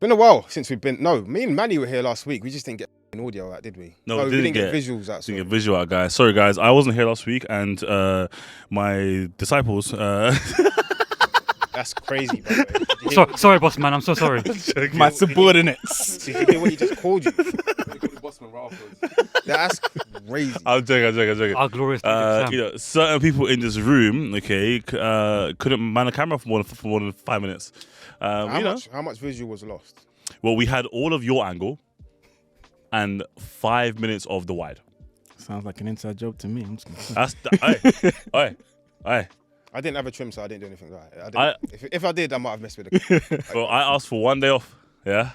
Been a while since we've been. No, me and Manny were here last week. We just didn't get an audio out, did we? No, we didn't get visuals out. Didn't get visual out, guys. Sorry, guys. I wasn't here last week, and my disciples. That's crazy, by the way. Sorry, boss man. I'm so sorry. My subordinates. Did you hear what he just called you? That's crazy. I'm joking. Our glorious certain people in this room, okay, couldn't man a camera for more than 5 minutes. How much visual was lost? Well, we had all of your angle and 5 minutes of the wide. Sounds like an inside joke to me. That's Aye. I didn't have a trim, so I didn't do anything right. If I did, I might have messed with it. Well, I asked for 1 day off, yeah,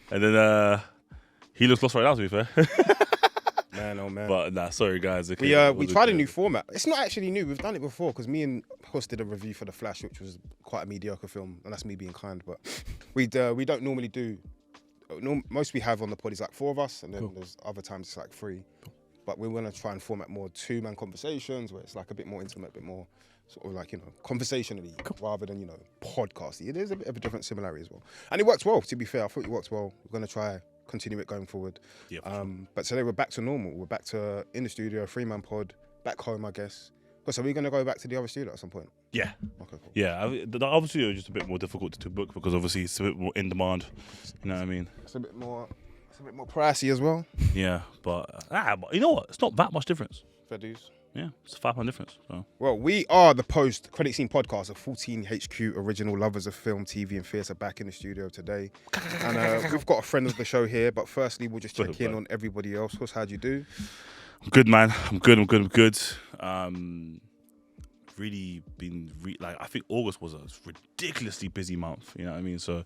and then he looks lost right now, to be fair. Man, oh man. But nah, sorry guys. Okay, we tried a new format. It's not actually new. We've done it before because me and Huss did a review for The Flash, which was quite a mediocre film, and that's me being kind. But we don't normally do. Most we have on the pod is like 4 of us, and then there's other times it's like 3. But we're gonna try and format more 2-man conversations where it's like a bit more intimate, a bit more sort of like, conversationally rather than, podcasty. There's a bit of a different similarity as well. And it works well, to be fair. I thought it works well. We're going to try continue it going forward. Yeah, sure. But today we're back to normal. We're back to in the studio, 3-man pod, back home, I guess. So are we going to go back to the other studio at some point? Yeah. Okay, cool. Yeah, the other studio is just a bit more difficult to book because obviously it's a bit more in demand. You know what I mean? It's a bit more pricey as well. Yeah, but you know what? It's not that much difference. Fair dues. Yeah, it's a £5 difference. So. Well, we are the Post-Credit Scene podcast, a 14HQ original lovers of film, TV and theatre back in the studio today. And we've got a friend of the show here, but firstly, we'll just check in on everybody else. Huss, how'd you do? I'm good, man. I'm good. Really been, I think August was a ridiculously busy month, you know what I mean? So,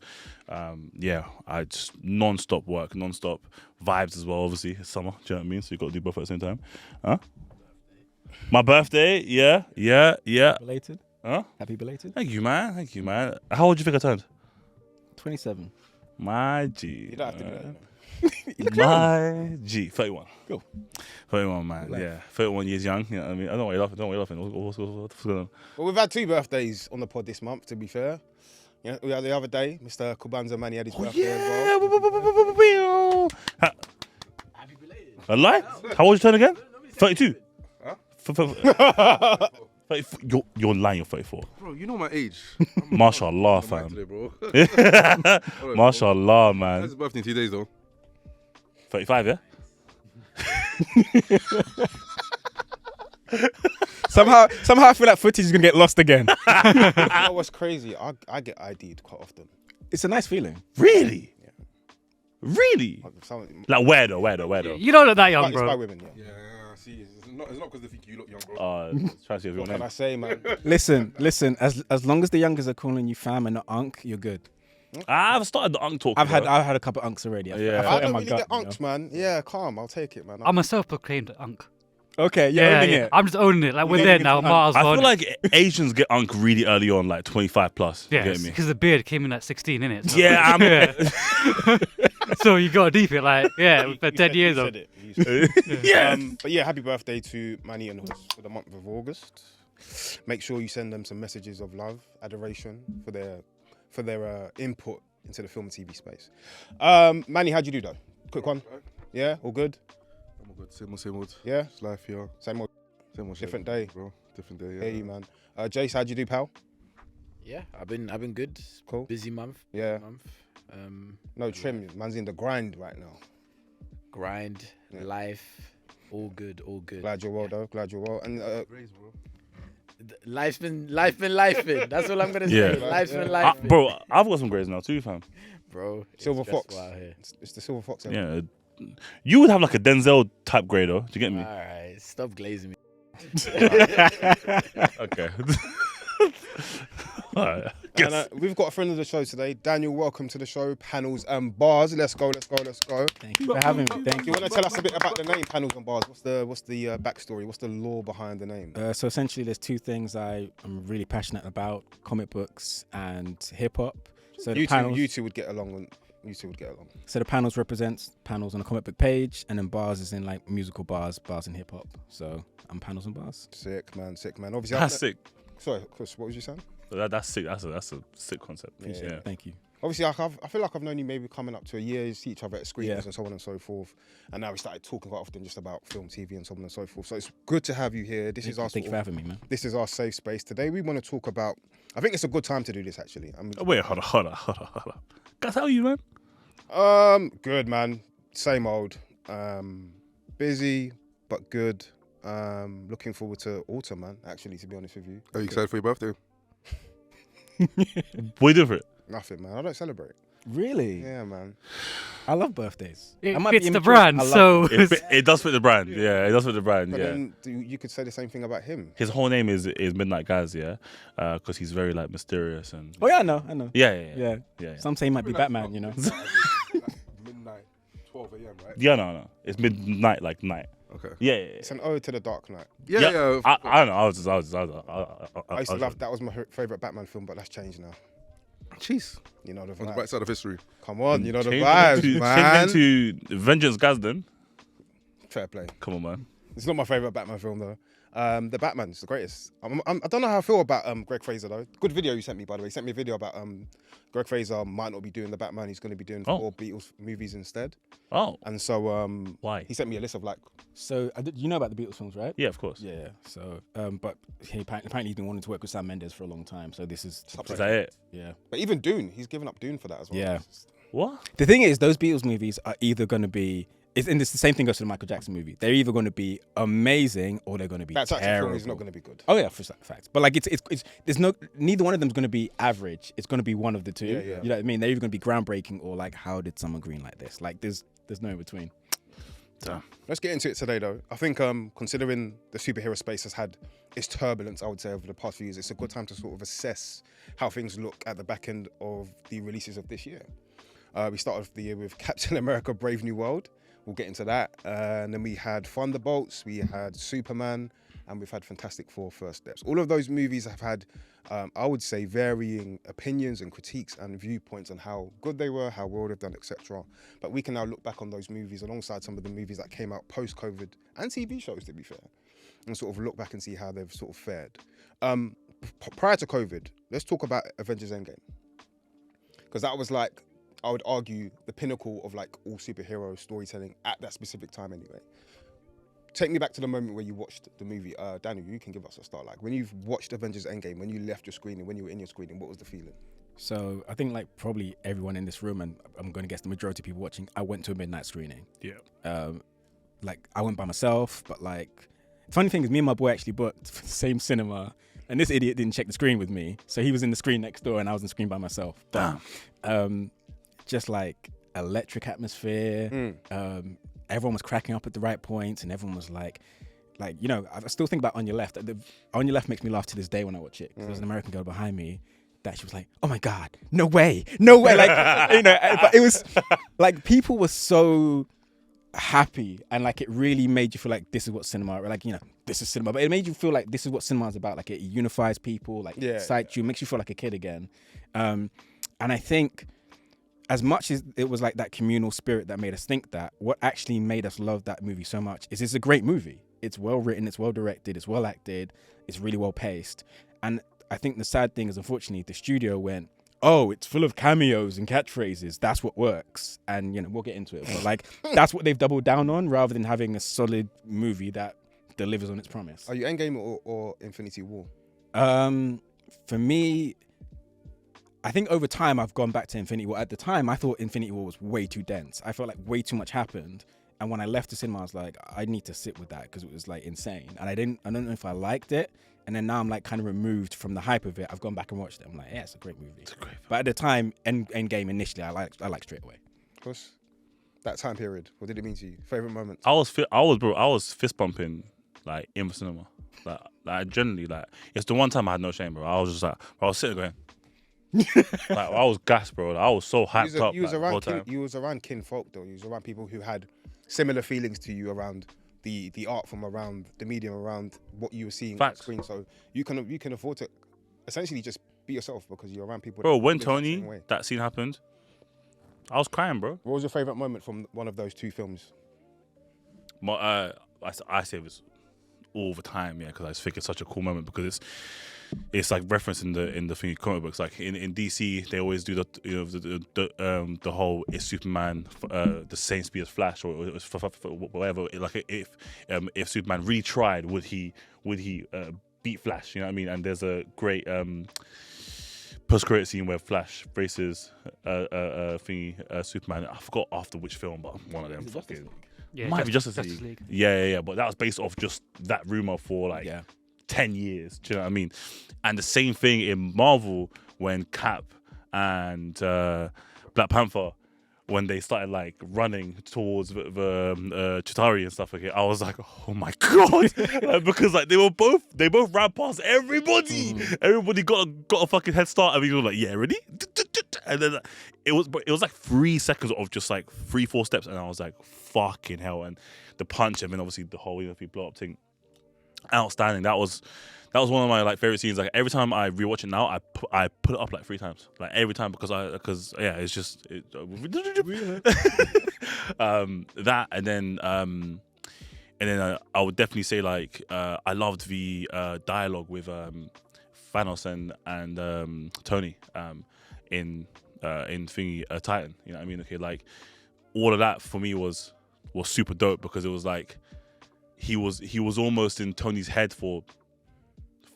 I just non-stop work, non-stop vibes as well, obviously. It's summer, do you know what I mean? So you got to do both at the same time. Huh? My birthday, yeah. Belated? Huh? Happy belated? Thank you, man. How old do you think I turned? 27. My G. You don't have to do that. My G. 31. Go. 31, man. Yeah. 31 years young, you know what I mean? I don't know why you're laughing. What's going on? Well, we've had 2 birthdays on the pod this month, to be fair. Yeah, we had the other day, Mr. Kubanza Manny had his birthday as well. Happy belated. A lie? How old you turn again? 32. Huh? You're lying, you're 34. Bro, you know my age. Mashallah, fam. Today, bro. Mashallah, man. His birthday in 2 days, though. 35, yeah? Somehow I feel like footage is going to get lost again. You know what's crazy? I get ID'd quite often. It's a nice feeling. Really? Yeah. Like where though? You don't look that young, It's by bro. women, yeah. Yeah, see, it's not because they think you look young, bro. Trying to see if What can I say, man? Listen. As long as the youngers are calling you fam and not unk, you're good. I've started the unk talk. I've had a couple of unks already. Yeah. I don't really get unks, man. Yeah, calm. I'll take it, man. I'm a self-proclaimed unk. Okay, you're owning it. I'm just owning it. Like, we're there now. Might as well. I feel like Asians get unk really early on, like 25 plus. Yeah, You get me? because the beard came in at 16, innit? So. Yeah, So you got to deep it, for 10 years of. Yeah. But yeah, happy birthday to Manny and Huss for the month of August. Make sure you send them some messages of love, adoration for their input into the film and TV space. Manny, how'd you do though? Quick one. Yeah, all good? I'm all good. Same old. Yeah? It's life, yeah. Same old. Different day. Bro. Different day, yeah. Hey, man. Jace, how'd you do, pal? Yeah, I've been good. Cool. Busy month. Yeah. No Yeah. trim. Man's in the grind right now. Grind, life, all good. Glad you're well, though. Glad you're well. And Grace, bro. Life's been lifing. That's all I'm gonna say. Yeah. Life's been lifing. Bro, I've got some grades now too, fam. Bro, Silver it's Fox. stressful out here. It's the Silver Fox. Yeah. You would have like a Denzel type grade, though. Do you get me? All right, stop glazing me. Okay. All right. And, we've got a friend of the show today. Daniel, welcome to the show, Panels and Bars. Let's go. Thank you for having me. Thank You want to tell us a bit about the name Panels and Bars? What's the backstory? What's the lore behind the name? So essentially, there's 2 things I'm really passionate about: comic books and hip hop. So the panels, you two would get along. So the panels represents panels on a comic book page, and then bars is in like musical bars in hip hop. So I'm Panels and Bars. Sick, man. Obviously, That's sick. Sorry, Chris, what was you saying? That's sick. That's a sick concept. Yeah. Thank you. obviously, I feel like I've known you maybe coming up to a year. You see each other at screenings Yeah. and so on and so forth. And now we started talking quite often just about film, TV, and so on and so forth. So it's good to have you here. This is our Thank you for having me, man. this is our safe space. Today we want to talk about. I think it's a good time to do this actually. Oh, wait, hold on. Guys, how are you, man? Good man. Same old. Busy but good. Looking forward to autumn, man. Actually, to be honest with you. Are you excited for your birthday? What are you doing for it? Nothing, man. I don't celebrate. Really? Yeah, man. I love birthdays. It I might be fits the immature. brand, I love so It does fit the brand. Yeah, it does fit the brand. But Yeah. then you could say the same thing about him. His whole name is Midnight Gaz, yeah, because he's very like mysterious and. Oh yeah, I know. Yeah. Yeah. Some say he might be Batman, you know. Midnight, 12 a.m. right? Yeah, no. It's midnight, like night. Okay. Yeah. It's an ode to the Dark Knight. Yeah. I don't know. I used to love that. Was my favorite Batman film, but that's changed now. Jeez. You know the On the vibes. bright side of history. Come on, you know the Change vibes, man. into Vengeance Gaz then. Fair play. Come on, man. It's not my favorite Batman film though. The Batman's the greatest. I don't know how I feel about Greg Fraser though. Good video you sent me, by the way. You sent me a video about Greg Fraser might not be doing the Batman. He's going to be doing 4 Beatles movies instead. Oh, And so why? he sent me a list of like. So you know about the Beatles films, right? Yeah, of course. Yeah. So, but he apparently he's been wanting to work with Sam Mendes for a long time. So this is Is that it? yeah. But even Dune, he's given up Dune for that as well. Yeah. What? The thing is, those Beatles movies are either going to be. And it's the same thing goes to the Michael Jackson movie. They're either going to be amazing or they're going to be That's actually terrible. film is not going to be good. Oh yeah, for fact. But like it's there's no neither one of them is going to be average. It's going to be one of the two. Yeah. You know what I mean? They're either going to be groundbreaking or like how did someone green like this? Like there's no in between. Damn. Let's get into it today, though. I think considering the superhero space has had its turbulence, I would say, over the past few years, it's a good time to sort of assess how things look at the back end of the releases of this year. We started off the year with Captain America: Brave New World. We'll get into that. And then we had Thunderbolts, we had Superman, and we've had Fantastic Four: First Steps. All of those movies have had, I would say, varying opinions and critiques and viewpoints on how good they were, how well they've done, etc. But we can now look back on those movies alongside some of the movies that came out post-COVID and TV shows, to be fair, and sort of look back and see how they've sort of fared. Prior to COVID, let's talk about Avengers Endgame. Because that was like, I would argue, the pinnacle of like all superhero storytelling at that specific time anyway. Take me back to the moment where you watched the movie. Daniel, you can give us a start. Like when you've watched Avengers Endgame, when you left your screening, when you were in your screening, what was the feeling? So I think like probably everyone in this room, and I'm going to guess the majority of people watching, I went to a midnight screening. Yeah. Like I went by myself, but like the funny thing is me and my boy actually booked for the same cinema, and this idiot didn't check the screen with me. So he was in the screen next door and I was in the screen by myself. Damn. Just like electric atmosphere. Everyone was cracking up at the right points, and everyone was like, you know, I still think about On Your Left. On Your Left makes me laugh to this day when I watch it. There's an American girl behind me that she was like, "Oh my God, no way!" Like, you know, but it was like people were so happy, and like it really made you feel like this is what cinema, like, you know, this is cinema. But it made you feel like this is what cinema is about. Like it unifies people, like excites you, makes you feel like a kid again. And I think, as much as it was like that communal spirit that made us think that, what actually made us love that movie so much is it's a great movie. It's well written, it's well directed, it's well acted, it's really well paced. And I think the sad thing is, unfortunately, the studio went, oh, it's full of cameos and catchphrases, that's what works. And, you know, we'll get into it. But like, that's what they've doubled down on rather than having a solid movie that delivers on its promise. Are you Endgame or Infinity War? For me, I think over time I've gone back to Infinity War. At the time, I thought Infinity War was way too dense. I felt like way too much happened. And when I left the cinema, I was like, I need to sit with that because it was like insane. And I don't know if I liked it. And then now I'm like kind of removed from the hype of it. I've gone back and watched it. I'm like, yeah, it's a great movie. It's a great film. But at the time, Endgame initially, I liked straight away. Because that time period, what did it mean to you? Favorite moments? I was fist bumping like in the cinema. Like generally, like it's the one time I had no shame, bro. I was just like, I was sitting going. Like I was gassed, bro. I was so hyped up. You was like, the whole around time. you was around kinfolk though. You was around people who had similar feelings to you around the art form, around the medium, around what you were seeing on Facts. screen. So you can afford to essentially just be yourself because you're around people. Bro, that when live the same Tony, way. that scene happened, I was crying, bro. What was your favorite moment from one of those two films? I say this all the time, yeah, because I just think it's such a cool moment because it's like referenced in the thing comic books. Like in DC, they always do the whole is Superman the same speed as Flash or whatever. Like if Superman really tried, would he beat Flash? You know what I mean? And there's a great post-credit scene where Flash faces Superman. I forgot after which film, but one of them fucking. Yeah, Might be Justice League. League. Yeah. But that was based off just that rumor for like 10 years. Do you know what I mean? And the same thing in Marvel when Cap and Black Panther, when they started like running towards the Chitauri and stuff like it, I was like, oh my god, because like they both ran past everybody. Everybody got a fucking head start, and we were like, yeah, ready? And then it was like 3 seconds of just like 3-4 steps, and I was like, fucking hell. And the punch, and then obviously the whole blow up thing, outstanding. That was one of my like favorite scenes. Like every time I rewatch it now, I put it up like 3 times, like every time, because it's just that, and then I would definitely say like I loved the dialogue with Thanos and Tony in thingy Titan. You know what I mean? Okay, like all of that for me was super dope, because it was like he was almost in Tony's head for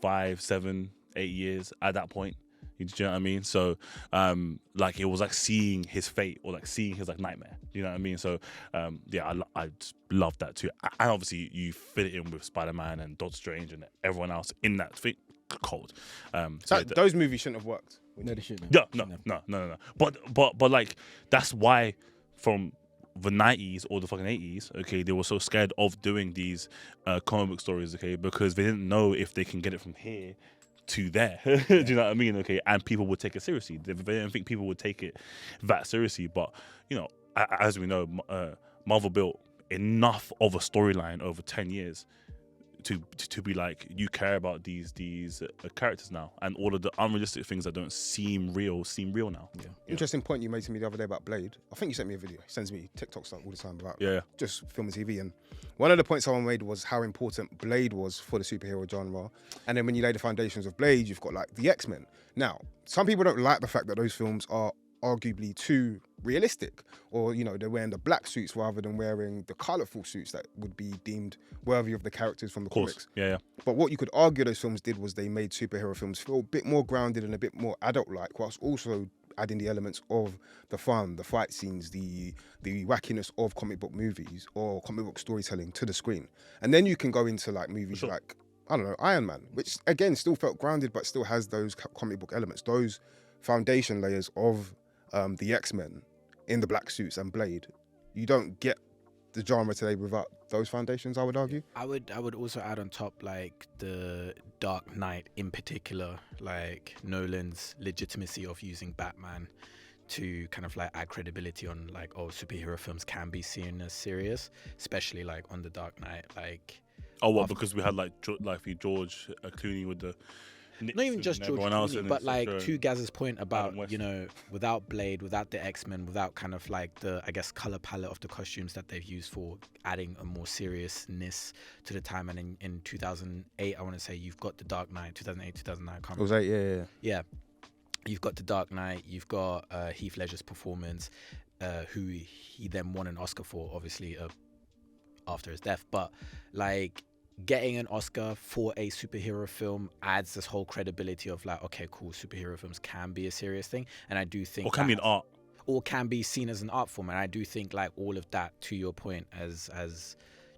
5, 7, 8 years at that point. You know what I mean? So like it was like seeing his fate, or like seeing his like nightmare. You know what I mean? So I just love that too. And obviously you fit it in with Spider-Man and Doctor Strange and everyone else in that thing. Cold. Those movies shouldn't have worked. No, they shouldn't. No. But like that's why from the 90s or the fucking 80s, okay, they were so scared of doing these comic book stories, okay, because they didn't know if they can get it from here to there. Do you know what I mean? Okay, and people would take it seriously. They didn't think people would take it that seriously, but you know, as we know, Marvel built enough of a storyline over 10 years to be like, you care about these characters now, and all of the unrealistic things that don't seem real now. Yeah. Interesting point you made to me the other day about Blade. I think you sent me a video. He sends me TikTok stuff all the time about just film and TV. And one of the points someone made was how important Blade was for the superhero genre. And then when you lay the foundations of Blade, you've got like the X-Men. Now, some people don't like the fact that those films are arguably too realistic, or you know, they're wearing the black suits rather than wearing the colourful suits that would be deemed worthy of the characters from the comics. Yeah. But what you could argue those films did was they made superhero films feel a bit more grounded and a bit more adult-like, whilst also adding the elements of the fun, the fight scenes, the wackiness of comic book movies or comic book storytelling to the screen. And then you can go into like movies like, I don't know, Iron Man, which again still felt grounded but still has those comic book elements, those foundation layers of the X-Men in the black suits and Blade. You don't get the genre today without those foundations, I would argue. I would also add on top like the Dark Knight in particular, like Nolan's legitimacy of using Batman to kind of like add credibility on like, oh, superhero films can be seen as serious, especially like on the Dark Knight. Like, because we had like George Clooney with the not even just George Clooney, but like to Gaz's point about, you know, without Blade, without the X-Men, without kind of like the, I guess, color palette of the costumes that they've used for adding a more seriousness to the time. And in 2008, I want to say you've got the Dark Knight, 2008, 2009. It was 8, yeah. You've got the Dark Knight, you've got Heath Ledger's performance, who he then won an Oscar for, obviously after his death. But like, getting an Oscar for a superhero film adds this whole credibility of like, okay, cool, superhero films can be a serious thing. And I do think, or can be an art, or can be seen as an art form. And I do think like all of that, to your point, as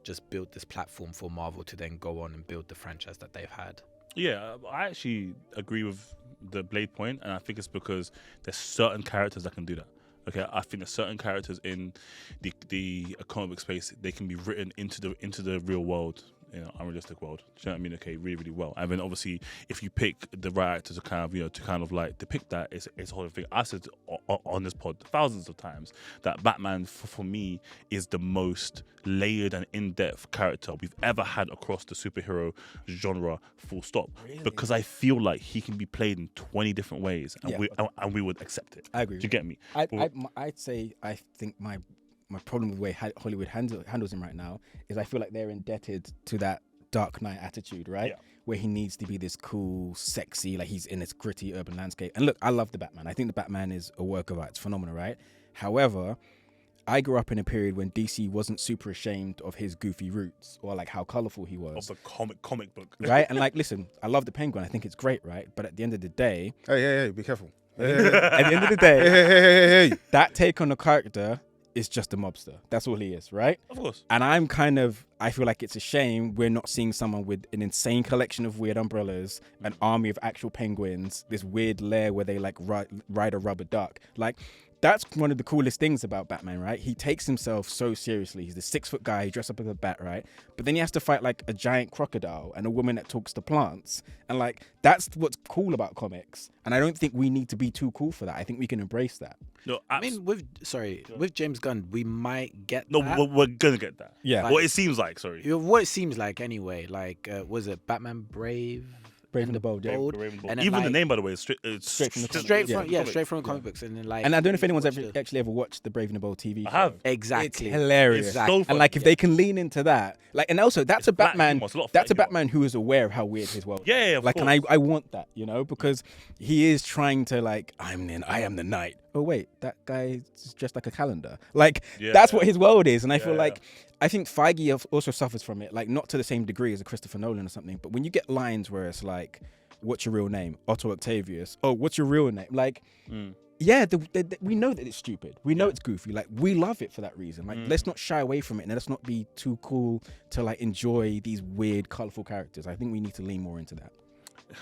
just built this platform for Marvel to then go on and build the franchise that they've had. Yeah, I actually agree with the Blade point, and I think it's because there's certain characters that can do that. Okay, I think there's certain characters in the comic book space, they can be written into the real world, you know, unrealistic world. Do you know what I mean? Okay, really, really well. And then obviously, if you pick the right actor to kind of, you know, to kind of like depict that, it's a whole thing. I said on this pod thousands of times that Batman for me is the most layered and in-depth character we've ever had across the superhero genre, full stop. Really? Because I feel like he can be played in 20 different ways, and we would accept it. I agree. Do you get me? I'd say I think my problem with the way Hollywood handles him right now is I feel like they're indebted to that Dark Knight attitude, right? Yeah. Where he needs to be this cool, sexy, like he's in this gritty urban landscape. And look, I love the Batman. I think the Batman is a work of art. It's phenomenal, right? However, I grew up in a period when DC wasn't super ashamed of his goofy roots or like how colorful he was. Of the comic book. Right? And like, listen, I love the Penguin. I think it's great, right? But at the end of the day, Hey, be careful. at the end of the day, Hey. that take on the character is just a mobster. That's all he is, right? Of course. And I feel like it's a shame we're not seeing someone with an insane collection of weird umbrellas, an army of actual penguins, this weird lair where they like ride a rubber duck. Like, that's one of the coolest things about Batman, right? He takes himself so seriously. He's the 6-foot guy, he dressed up as a bat, right? But then he has to fight like a giant crocodile and a woman that talks to plants. And like, that's what's cool about comics. And I don't think we need to be too cool for that. I think we can embrace that. No, I mean, with James Gunn, we might get no, that. we're gonna get that. Yeah. What it seems like. Sorry. What it seems like anyway. Like, was it Batman Brave and the Bold, yeah. Bold? The Raven Bolt. And then, Even the like, name, by the way, is Straight from the comic. straight from the comic books, and then like. And I don't know if anyone's watch actually ever watched the Brave and the Bold TV show. I have. exactly. It's hilarious. It's so And like, if they can lean into that, like, and also that's a black Batman. humor, it's a lot of That's a black humor. Batman who is aware of how weird his world is. Yeah, of like, course. and I want that, you know, because he is trying to like, I am the knight. Oh wait, that guy is just like a calendar. Like, Yeah. that's what his world is, and I feel Yeah. like I think Feige also suffers from it, like not to the same degree as a Christopher Nolan or something, but when you get lines where it's like, "What's your real name?" Otto Octavius. Oh, what's your real name? Like. Yeah, we know that it's stupid. We know it's goofy. Like, we love it for that reason. Like, let's not shy away from it, and let's not be too cool to like enjoy these weird, colorful characters. I think we need to lean more into that.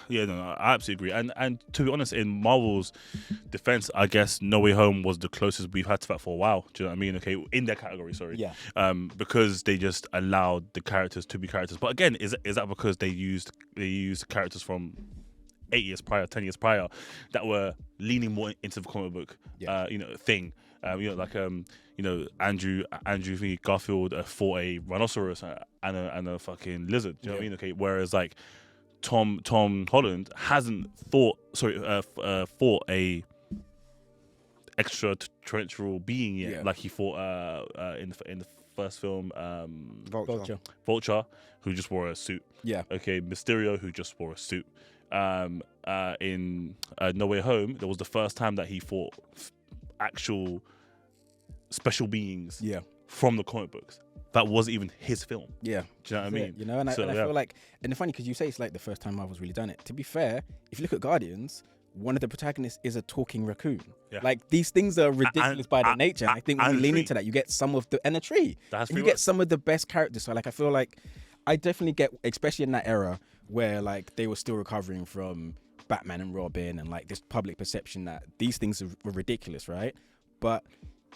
Yeah, no, I absolutely agree. And to be honest, in Marvel's defense, I guess No Way Home was the closest we've had to that for a while. Do you know what I mean? Okay, in their category, sorry. Yeah. Because they just allowed the characters to be characters. But again, is that because they used characters from 8 years prior, 10 years prior, that were leaning more into the comic book, thing. Like Andrew Garfield fought a rhinoceros and a fucking lizard. Do you know what I mean? Okay, whereas like Tom Holland hasn't fought a extraterrestrial being yet. Yeah. Like he fought in the first film, Vulture, who just wore a suit. Yeah. Okay, Mysterio, who just wore a suit. In No Way Home, there was the first time that he fought actual special beings from the comic books. That wasn't even his film. Yeah. Do you know what I mean? You know, and I feel like, and it's funny because you say it's like the first time Marvel's really done it. To be fair, if you look at Guardians, one of the protagonists is a talking raccoon. Yeah. Like, these things are ridiculous by their nature. And I think when you lean into that, you get some of and a tree. That's and you get some of the best characters. So like, I feel like I definitely get, especially in that era where like they were still recovering from Batman and Robin and like this public perception that these things were ridiculous, right? But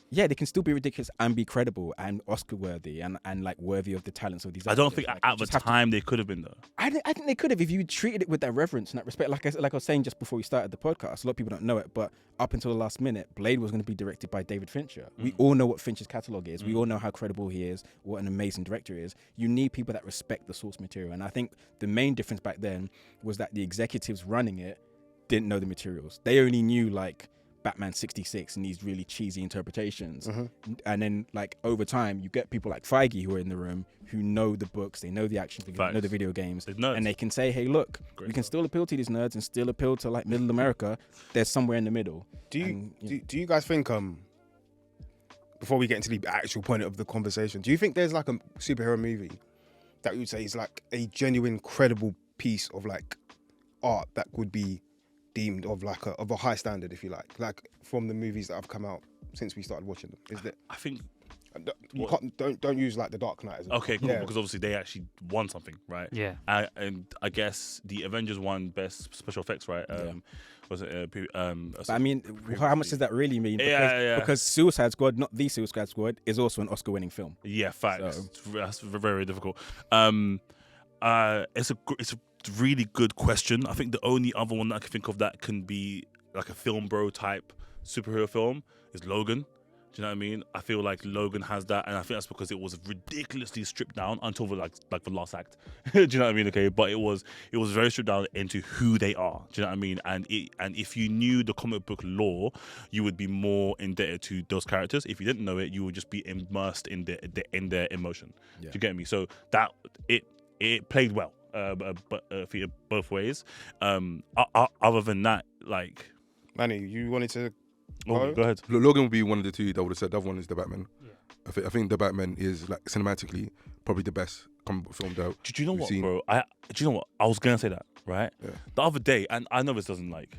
yeah, they can still be ridiculous and be credible and Oscar worthy and like worthy of the talents of these. I don't actors. think Like, at the time they could have been though. I think they could have if you treated it with that reverence and that respect. Like I was saying just before we started the podcast, a lot of people don't know it, but up until the last minute, Blade was going to be directed by David Fincher. We all know what Fincher's catalog is. We all know how credible he is, what an amazing director he is. You need people that respect the source material. And I think the main difference back then was that the executives running it didn't know the materials. They only knew like Batman 66 and these really cheesy interpretations. And then like over time you get people like Feige who are in the room who know the books, they know the action figures, they know the video games, and they can say, hey look, we can still appeal to these nerds and still appeal to like middle America. There's somewhere in the middle. Do you guys think before we get into the actual point of the conversation, do you think there's like a superhero movie that you would say is like a genuine credible piece of like art that would be deemed of like of a high standard, if you like from the movies that have come out since we started watching them? Is that I think you don't use like the Dark Knight as okay, cool, because obviously they actually won something, right? Yeah. And I guess the Avengers won best special effects, right? Was it? But I mean, how much does that really mean? Because Suicide Squad, not the Suicide Squad, is also an Oscar-winning film. Yeah, facts. So. That's very difficult. It's a really good question. I think the only other one that I can think of that can be like a film bro type superhero film is Logan. Do you know what I mean? I feel like Logan has that, and I think that's because it was ridiculously stripped down until the last act. Do you know what I mean? Okay, but it was very stripped down into who they are. Do you know what I mean? And if you knew the comic book lore, you would be more indebted to those characters. If you didn't know it, you would just be immersed in their emotion. Do you get me? So it played well, but for both ways. Other than that, like, Manny, you wanted to go ahead. Logan would be one of the two that would have said. The other one is the Batman. I think the Batman is like cinematically probably the best comic book film that Do you know we've what, seen. bro? Do you know what? I was gonna say that, right? Yeah. The other day, and I know this doesn't like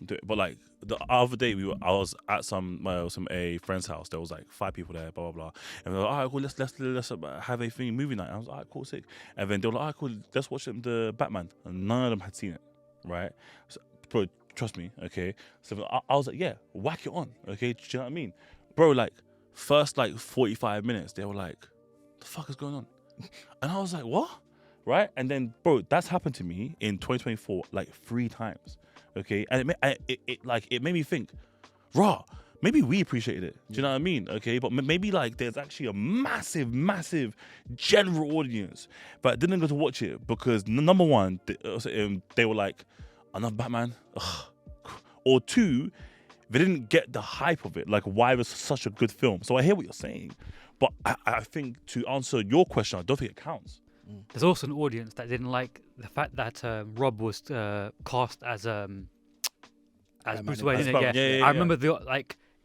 do it, but like the other day I was at a friend's house. There was like 5 people there, blah blah blah, and they were like, all right, cool, let's have a thing movie night. I was like, all right, cool, sick. And then they were like, all right, cool, let's watch the Batman. And none of them had seen it, right? So, bro, trust me, okay. So I was like, yeah, whack it on, okay. Do you know what I mean, bro? Like first like 45 minutes, they were like, the fuck is going on? And I was like, what? Right? And then, bro, that's happened to me in 2024 like 3 times. Okay, and it made me think, raw. Maybe we appreciated it. Do you know what I mean? Okay, but maybe like there's actually a massive general audience, but didn't go to watch it because number one, they were like, another Batman, ugh. Or 2, they didn't get the hype of it. Like, why it was such a good film? So I hear what you're saying, but I think to answer your question, I don't think it counts. There's also an audience that didn't like the fact that Rob was cast as Bruce Wayne. As Isn't it? Batman. Yeah, I remember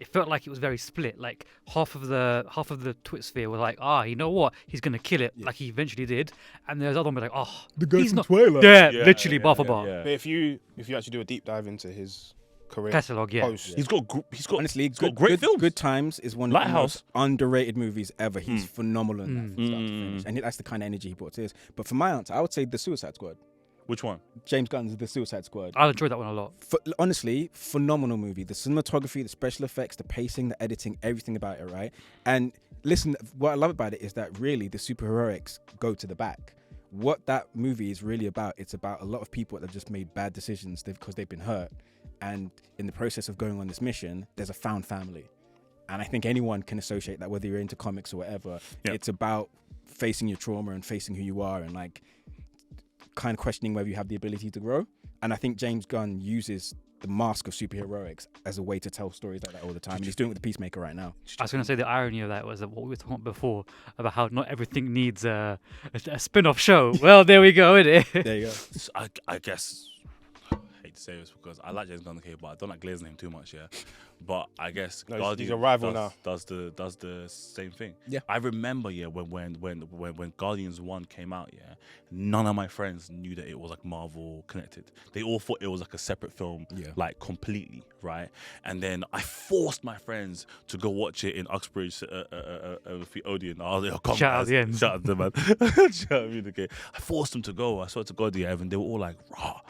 it felt like it was very split. Like half of the Twitsphere were like, you know what, he's gonna kill it, like he eventually did, and there's other one like, The guy he's from not. Twilight. Yeah, literally bar for bar. Yeah. But if you actually do a deep dive into his career Catalogue, yeah. post, He's got Honestly, he's got great films. Good Times is one of the Lighthouse. most underrated movies ever. He's phenomenal in that from start to finish. And that's the kind of energy he brought to this. But for my answer, I would say The Suicide Squad. Which one? James Gunn's The Suicide Squad. I enjoyed that one a lot. Honestly, phenomenal movie. The cinematography, the special effects, the pacing, the editing, everything about it, right? And listen, what I love about it is that really the superheroics go to the back. What that movie is really about, it's about a lot of people that have just made bad decisions because they've been hurt. And in the process of going on this mission, there's a found family. And I think anyone can associate that, whether you're into comics or whatever. Yep. It's about facing your trauma and facing who you are and like kind of questioning whether you have the ability to grow. And I think James Gunn uses the mask of superheroics as a way to tell stories like that all the time. And he's doing it with the Peacemaker right now. I was going to say the irony of that was that what we were talking about before about how not everything needs a spin-off show. Well, there we go, isn't it? There you go. I guess I hate to say this because I like James Gunn, okay, but I don't like glazing him too much, yeah. But I guess No, he's a rival does the same thing. Yeah. I remember, yeah, when Guardians 1 came out, yeah, none of my friends knew that it was like Marvel connected. They all thought it was like a separate film, like completely, right? And then I forced my friends to go watch it in Uxbridge with Odeon. I was like, oh, come Shout on, out the end. shout out to them, man. Do you know what I mean? Okay. I forced them to go. I swear to God, yeah, and they were all like, raw.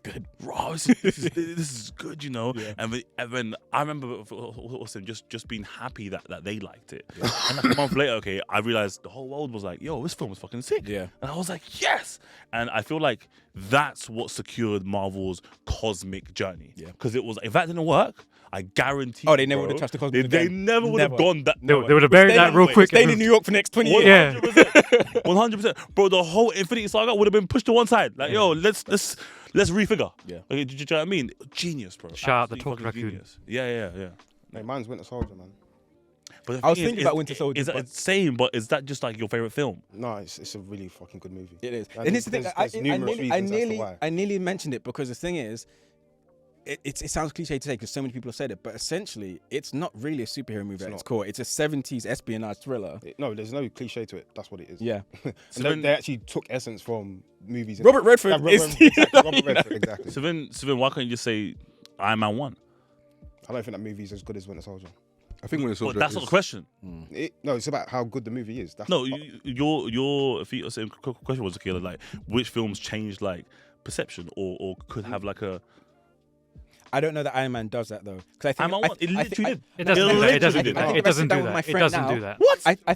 Good, raw. This is good, you know. Yeah. And then I remember just being happy that they liked it. Yeah. And like a month later, okay, I realized the whole world was like, "Yo, this film was fucking sick." Yeah. And I was like, "Yes!" And I feel like that's what secured Marvel's cosmic journey. Yeah. Because it was, if that didn't work, I guarantee. Oh, they never would have touched the cosmic. They never would have gone that. They would have buried that real quick. Stayed in New York for the next 20 years. Yeah. 100%. Bro, the whole Infinity Saga would have been pushed to one side. Like, yo, let's refigure. Yeah. Okay, do you know what I mean? Genius, bro. Shout out the Absolutely Talking fucking Raccoon. genius. Yeah. Mate, mine's Winter Soldier, man. But the I was thing thinking about Winter Soldier, Is that but- same? But is that just like your favorite film? No, it's a really fucking good movie. It is. And And it's the thing. there's numerous reasons as to why. I nearly mentioned it because the thing is, it sounds cliche to say because so many people have said it, but essentially, it's not really a superhero movie at its core. It's a 70s espionage thriller. No, there's no cliche to it. That's what it is. Yeah. And they actually took essence from movies. Robert Redford Yeah, Robert Redford, exactly. So then, why can't you just say Iron Man 1? I don't think that movie's as good as Winter Soldier. I think Winter Soldier. Well, that's not the question. No, it's about how good the movie is. That's No, your same question was, okay, like which films changed like perception or could have like a. I don't know that Iron Man does that though. Because I think Iron Man 1, it literally did. It doesn't do that. It doesn't literally do did. that. I It think doesn't if I sit down do with that. my It friend doesn't now- do that. What? I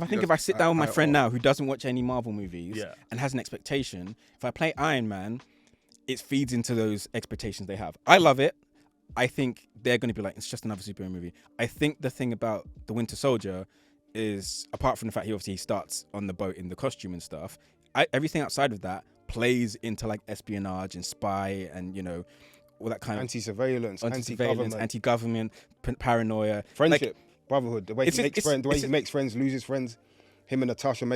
think if I sit down with my friend now who doesn't watch any Marvel movies Yeah. and has an expectation, if I play Iron Man, it feeds into those expectations they have. I love it. I think they're going to be like, it's just another superhero movie. I think the thing about the Winter Soldier is, apart from the fact he starts on the boat in the costume and stuff, everything outside of that plays into like espionage and spy and, you know, all that kind of anti-surveillance, anti-government, paranoia, friendship, brotherhood. The way he makes friends, loses friends. him and Natasha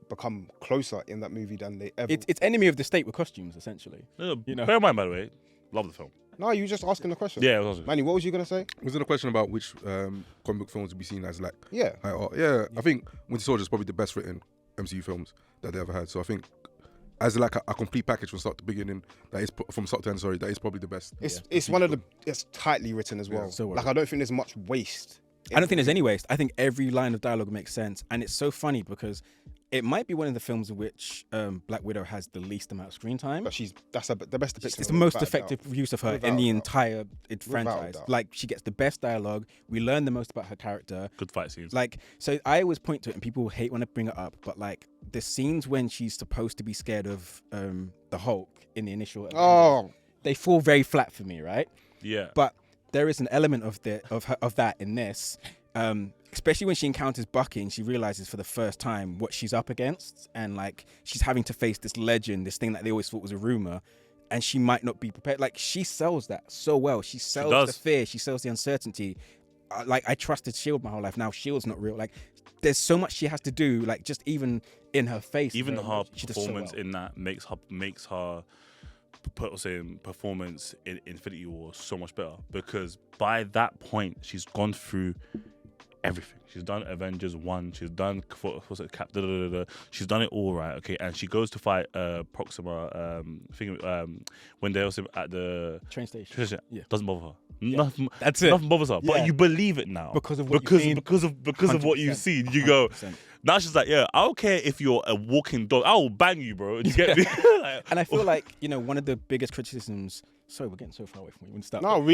become closer in that movie than they ever. It's enemy of the state with costumes, essentially. You know? Bear in mind, by the way, love the film. No, you were just asking the question. Yeah, it was. Manny, what was you gonna say? Was it a question about which comic book films would be seen as like Yeah. high art? Yeah, I think Winter Soldier is probably the best written MCU films that they ever had. So I think as like a complete package from start to beginning, from start to end, that is probably the best. It's one of the it's tightly written as well. so well like I don't think there's much waste. I don't think there's any waste. I think every line of dialogue makes sense, and it's so funny because it might be one of the films in which Black Widow has the least amount of screen time. But that's the best depiction. It's the most effective use of her in the entire franchise. doubt. Like, she gets the best dialogue. We learn the most about her character. Good fight scenes. Like, so I always point to it, and people hate when I bring it up, but like the scenes when she's supposed to be scared of the Hulk in the initial Avengers, they fall very flat for me, right? Yeah. But there is an element of that in this, especially when she encounters Bucky and she realizes for the first time what she's up against, and like she's having to face this legend, this thing that they always thought was a rumor, and she might not be prepared. Like, she sells that so well. She sells the fear. She sells the uncertainty. Like, I trusted Shield my whole life. Now Shield's not real. Like, there's so much she has to do. Like, just even in her face. Even her she does so performance well. in that makes her performance in Infinity War so much better, because by that point she's gone through everything. She's done Avengers 1, she's done she's done it all, right? Okay, and she goes to fight Proxima when they're also at the train station. Yeah. Doesn't bother her. Yeah. Nothing, That's it. Nothing bothers her. Yeah. But you believe it now Because of what you've seen. because of what you've seen. You go, 100%. now she's like, yeah, I don't care if you're a walking dog, I will bang you, bro. You get me? Like, And I feel like, one of the biggest criticisms. Sorry, we're getting so far away from you. We'll start. No,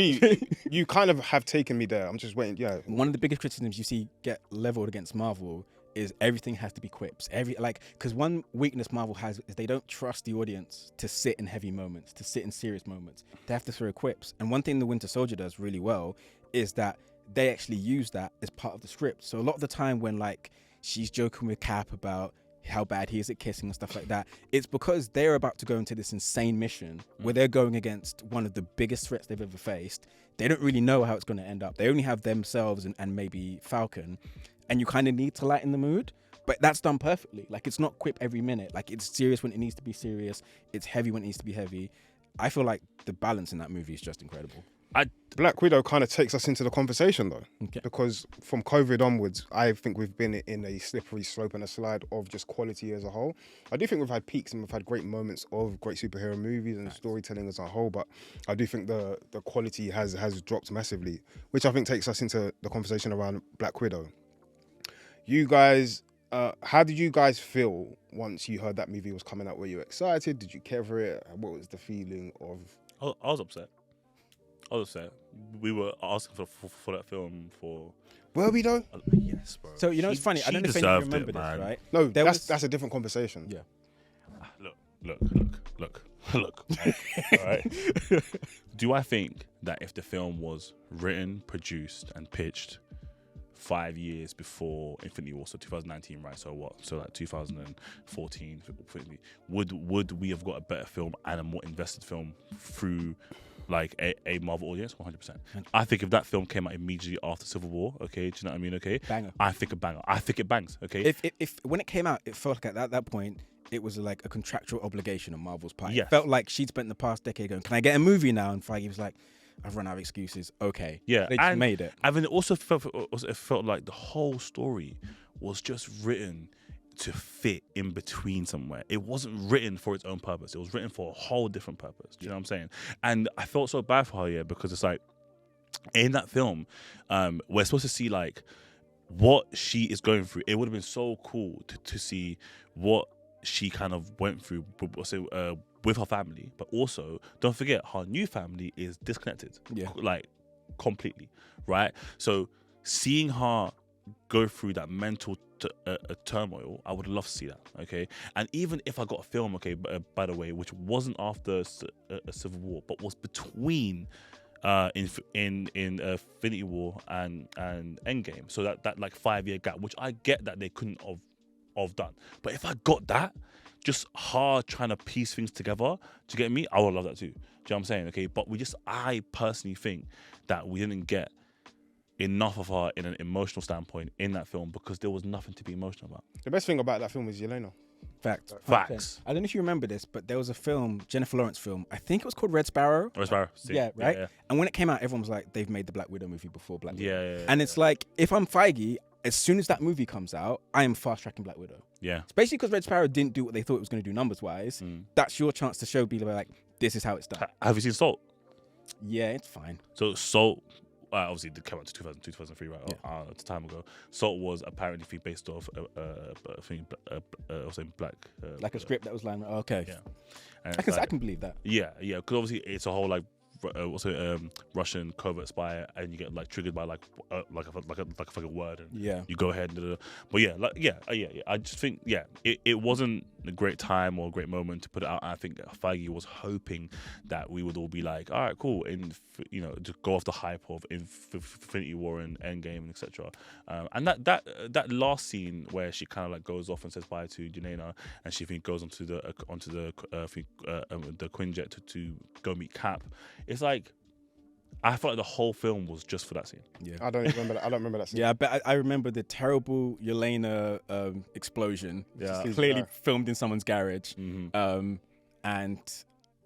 you kind of have taken me there. I'm just waiting. Yeah. One of the biggest criticisms you see get leveled against Marvel is everything has to be quips. Because one weakness Marvel has is they don't trust the audience to sit in heavy moments, to sit in serious moments. They have to throw quips. And one thing the Winter Soldier does really well is that they actually use that as part of the script. So a lot of the time when like she's joking with Cap about how bad he is at kissing and stuff like that, it's because they're about to go into this insane mission where they're going against one of the biggest threats they've ever faced. They don't really know how it's going to end up. They only have themselves and maybe Falcon, and you kind of need to lighten the mood, but that's done perfectly. Like, it's not quip every minute. Like, it's serious when it needs to be serious. It's heavy when it needs to be heavy. I feel like the balance in that movie is just incredible. Black Widow kind of takes us into the conversation though, Okay. because from COVID onwards, I think we've been in a slippery slope and a slide of just quality as a whole. I do think we've had peaks and we've had great moments of great superhero movies and storytelling as a whole, but I do think the quality has dropped massively, which I think takes us into the conversation around Black Widow. You guys, how did you guys feel once you heard that movie was coming out? Were you excited? Did you care for it? What was the feeling of? I was upset. We were asking for that film for. Were we though? Yes, bro. So, it's funny. I don't know if you remember this, right? No, There that's a different conversation. Yeah. Look. All right. Do I think that if the film was written, produced, and pitched 5 years before Infinity War, so 2019, right? So what? So like 2014, would we have got a better film and a more invested film through like a Marvel audience? 100%. I think if that film came out immediately after Civil War, okay, do you know what I mean? Okay, Banger. I think a banger. I think it bangs. Okay. If when it came out, it felt like at that point it was like a contractual obligation on Marvel's part. Yes. It felt like she'd spent the past decade going, "Can I get a movie now?" And Feige was like, "I've run out of excuses." Okay. Yeah, They just made it. And then it also felt like the whole story was just written to fit in between somewhere. It wasn't written for its own purpose. It was written for a whole different purpose. Do you know what I'm saying? And I felt so bad for her, yeah, because it's like in that film, we're supposed to see like what she is going through. It would have been so cool to see what she kind of went through with her family, but also don't forget her new family is disconnected, like completely, right? So seeing her go through that mental turmoil, I would love to see that, okay? And even if I got a film, okay, by the way, which wasn't after a Civil War, but was between in Infinity War and Endgame, so that like 5-year gap, which I get that they couldn't have done, but if I got that, just hard trying to piece things together, do you get me? I would love that too. Do you know what I'm saying? Okay, but I personally think that we didn't get enough of her in an emotional standpoint in that film because there was nothing to be emotional about. The best thing about that film is Yelena. Facts. Facts. I don't know if you remember this, but there was a film, Jennifer Lawrence film. I think it was called Red Sparrow. Red Sparrow. Yeah, right. Yeah. And when it came out, everyone was like, "They've made the Black Widow movie before Black Widow." Yeah. And it's like, if I'm Feige, as soon as that movie comes out, I am fast tracking Black Widow. Yeah. Especially because Red Sparrow didn't do what they thought it was going to do numbers wise. That's your chance to show people like, this is how it's done. Have you seen Salt? Yeah, it's fine. So Salt, obviously, it came out to 2002, 2003, right? Yeah. It's a time ago. Salt was apparently based off, I was saying Black. Like a script that was lying. Okay. Yeah. I can believe that. Yeah. Because obviously it's a whole like Russian covert spy, and you get like triggered by like a fucking word, and you go ahead. But I just think it wasn't a great time or a great moment to put it out. I think Feige was hoping that we would all be like, all right, cool, and to go off the hype of Infinity War and Endgame and etc. And that last scene where she kind of like goes off and says bye to Yelena, and she goes onto the Quinjet to go meet Cap. It's like I felt like the whole film was just for that scene. Yeah, I don't remember that scene. Yeah, but I remember the terrible Yelena explosion. Yeah, clearly filmed in someone's garage. And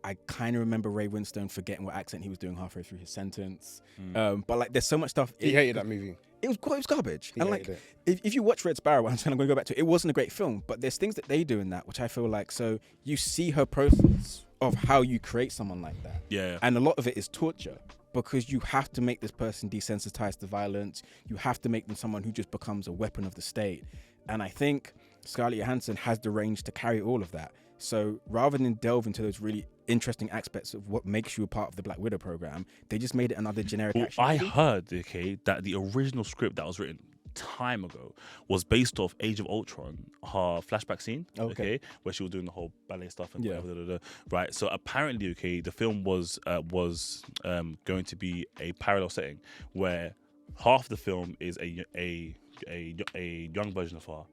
I kind of remember Ray Winstone forgetting what accent he was doing halfway through his sentence. But like, there's so much stuff. He hated that movie. It was garbage. And like, it. if you watch Red Sparrow, I'm going to go back to it. It wasn't a great film, but there's things that they do in that which I feel like. So you see her process of how you create someone like that. Yeah. And a lot of it is torture because you have to make this person desensitized to violence. You have to make them someone who just becomes a weapon of the state. And I think Scarlett Johansson has the range to carry all of that. So rather than delve into those really interesting aspects of what makes you a part of the Black Widow program, they just made it another generic action movie. I heard, that the original script that was written time ago was based off Age of Ultron, her flashback scene, where she was doing the whole ballet stuff and whatever, right? So apparently, the film was going to be a parallel setting where half the film is a young version of her,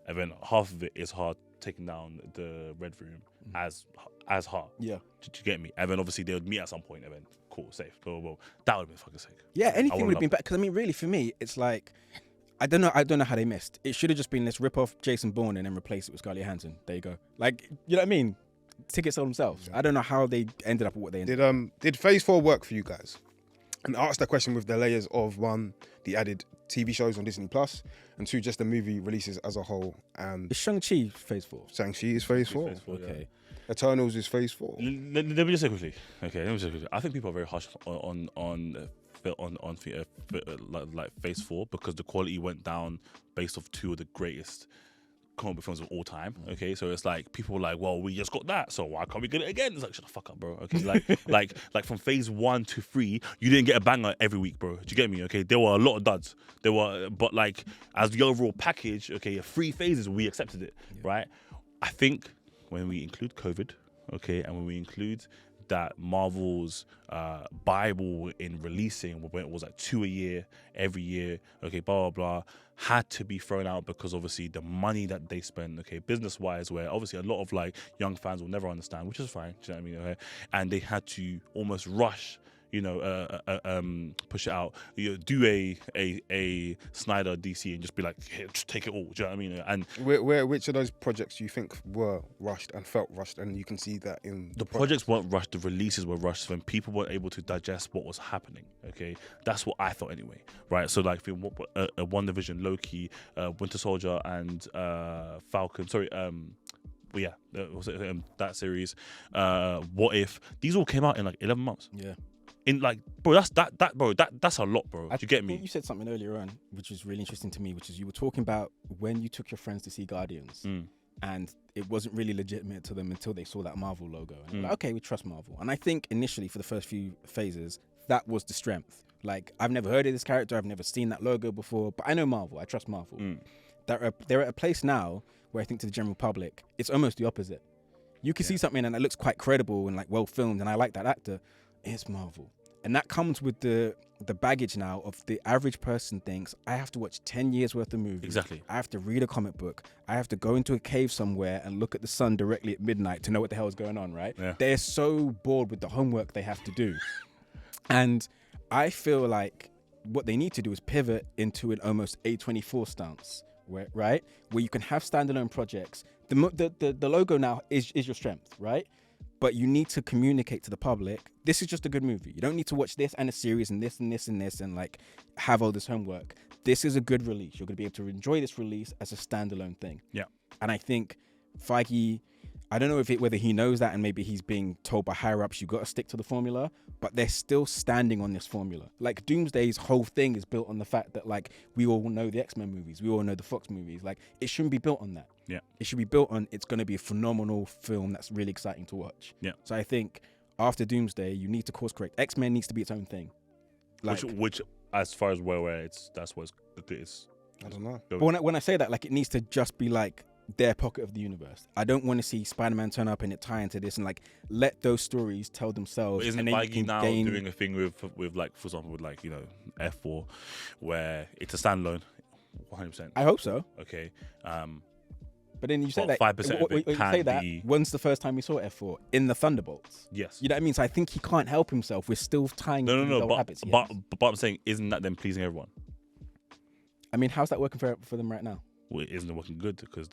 and then half of it is her taking down the Red Room as her. Yeah. Did you get me? And then obviously they would meet at some point, and then cool, safe. Well, that would have been fucking sick. Yeah, anything would have been better. Because I mean, really, for me, it's like, I don't know how they missed. It should have just been, let's rip off Jason Bourne and then replace it with Scarlett Johansson. There you go. Like, you know what I mean? Tickets sold themselves. Yeah. I don't know how they ended up with what they ended up. Did Phase 4 work for you guys? And I asked that question with the layers of, one, the added TV shows on Disney Plus, and two, just the movie releases as a whole. And is Shang-Chi Phase 4? Shang-Chi is Phase 4. Okay. Yeah. Eternals is Phase 4. Let me just say quickly. I think people are very harsh on Phase 4 because the quality went down based off two of the greatest comic book films of all time. Okay, so it's like people were like, well, we just got that, so why can't we get it again? It's like, shut the fuck up, bro. Okay, like from Phase 1 to 3, you didn't get a banger every week, bro. Do you get me? Okay, there were a lot of duds. But like as the overall package, 3 phases, we accepted it, right? I think when we include COVID, and when we include that Marvel's Bible in releasing, when it was like 2 a year, every year, blah, blah, blah, had to be thrown out because obviously the money that they spend, business-wise, where obviously a lot of like young fans will never understand, which is fine, do you know what I mean? And they had to almost rush, push it out, do a Snyder DC and just be like, hey, just take it all, do you know what I mean? And which of those projects do you think were rushed and felt rushed, and you can see that in the projects weren't rushed, the releases were rushed when people weren't able to digest what was happening. That's what I thought anyway, right? So like One Division, Loki, Winter Soldier, and Falcon. That series. What If? These all came out in like 11 months. Yeah. In like, bro, that's a lot, bro. Do you get me? You said something earlier on, which was really interesting to me, which is you were talking about when you took your friends to see Guardians, and it wasn't really legitimate to them until they saw that Marvel logo. And they're like, okay, we trust Marvel. And I think initially for the first few phases, that was the strength. Like, I've never heard of this character, I've never seen that logo before, but I know Marvel, I trust Marvel. They're at a place now where I think to the general public, it's almost the opposite. You can see something and it looks quite credible and like well filmed, and I like that actor. It's Marvel. And that comes with the baggage now of the average person thinks, I have to watch 10 years worth of movies. Exactly. I have to read a comic book. I have to go into a cave somewhere and look at the sun directly at midnight to know what the hell is going on, right? Yeah. They're so bored with the homework they have to do. And I feel like what they need to do is pivot into an almost A24 stance, right? Where you can have standalone projects. The logo now is your strength, right? But you need to communicate to the public, this is just a good movie. You don't need to watch this and a series and this and this and this and like have all this homework. This is a good release. You're going to be able to enjoy this release as a standalone thing. Yeah. And I think Feige, I don't know whether he knows that and maybe he's being told by higher ups, you got to stick to the formula, but they're still standing on this formula. Like Doomsday's whole thing is built on the fact that like we all know the X-Men movies, we all know the Fox movies. Like it shouldn't be built on that. Yeah. It should be built on it's going to be a phenomenal film that's really exciting to watch. Yeah. So I think after Doomsday, you need to course correct. X-Men needs to be its own thing. Like, which as far as where that's what it's. I don't know. But when I say that, like it needs to just be like their pocket of the universe. I don't want to see Spider-Man turn up and it tie into this and like let those stories tell themselves. But isn't and then you Feige can now gain... doing a thing with like, for example, with like, you know, F4, where it's a standalone, 100%. I hope so. Okay. But then you say But that 5% of when it you can say that, be- when's the first time we saw F4? In the Thunderbolts. Yes. You know what I mean? So I think he can't help himself. We're still tying to these old habits. he has. But I'm saying, isn't that them pleasing everyone? I mean, how's that working for them right now? Well, isn't it working good? Because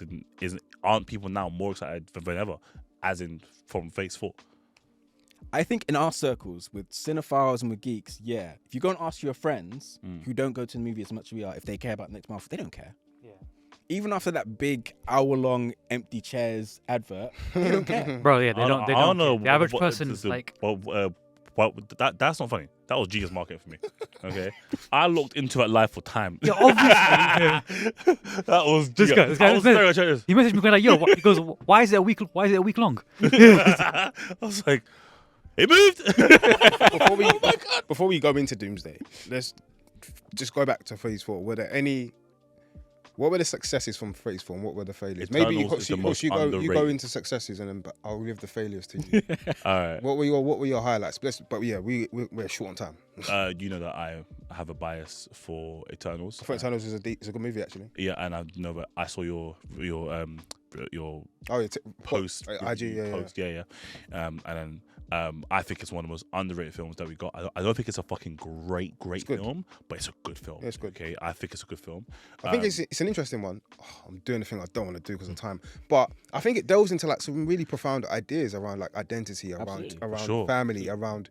aren't people now more excited than ever, as in from Phase 4? I think in our circles, with cinephiles and with geeks, yeah. If you go and ask your friends who don't go to the movie as much as we are, if they care about next month, they don't care. Yeah. Even after that big hour-long empty chairs advert, they don't care. Bro, yeah, they don't. They I don't. know. The average person, like, that's not funny. That was genius marketing for me. Okay, I looked into it live for time. yeah, obviously. That was This guy, I was staring at each He messaged me going like, "Yo," he goes, "Why is it a week? Why is it a week long?" I was like, it moved. Before we go into Doomsday, let's just go back to Phase 4. What were the successes from Phase 4 and what were the failures? Eternals Maybe is the most you go underrated. into successes and then but I'll leave the failures to you. All right. What were your highlights? But yeah, we're short on time. You know that I have a bias for Eternals. I thought Eternals is a good movie actually. Yeah, and I know that I saw your Oh yeah, post IG, yeah. And then I think it's one of the most underrated films that we got. I don't think it's a fucking great good. film, but it's a good film. Yeah, it's good. Okay, I think it's a good film. I think it's an interesting one. Oh, I'm doing the thing I don't want to do because of time, but I think it delves into like some really profound ideas around like identity, around Sure. family, around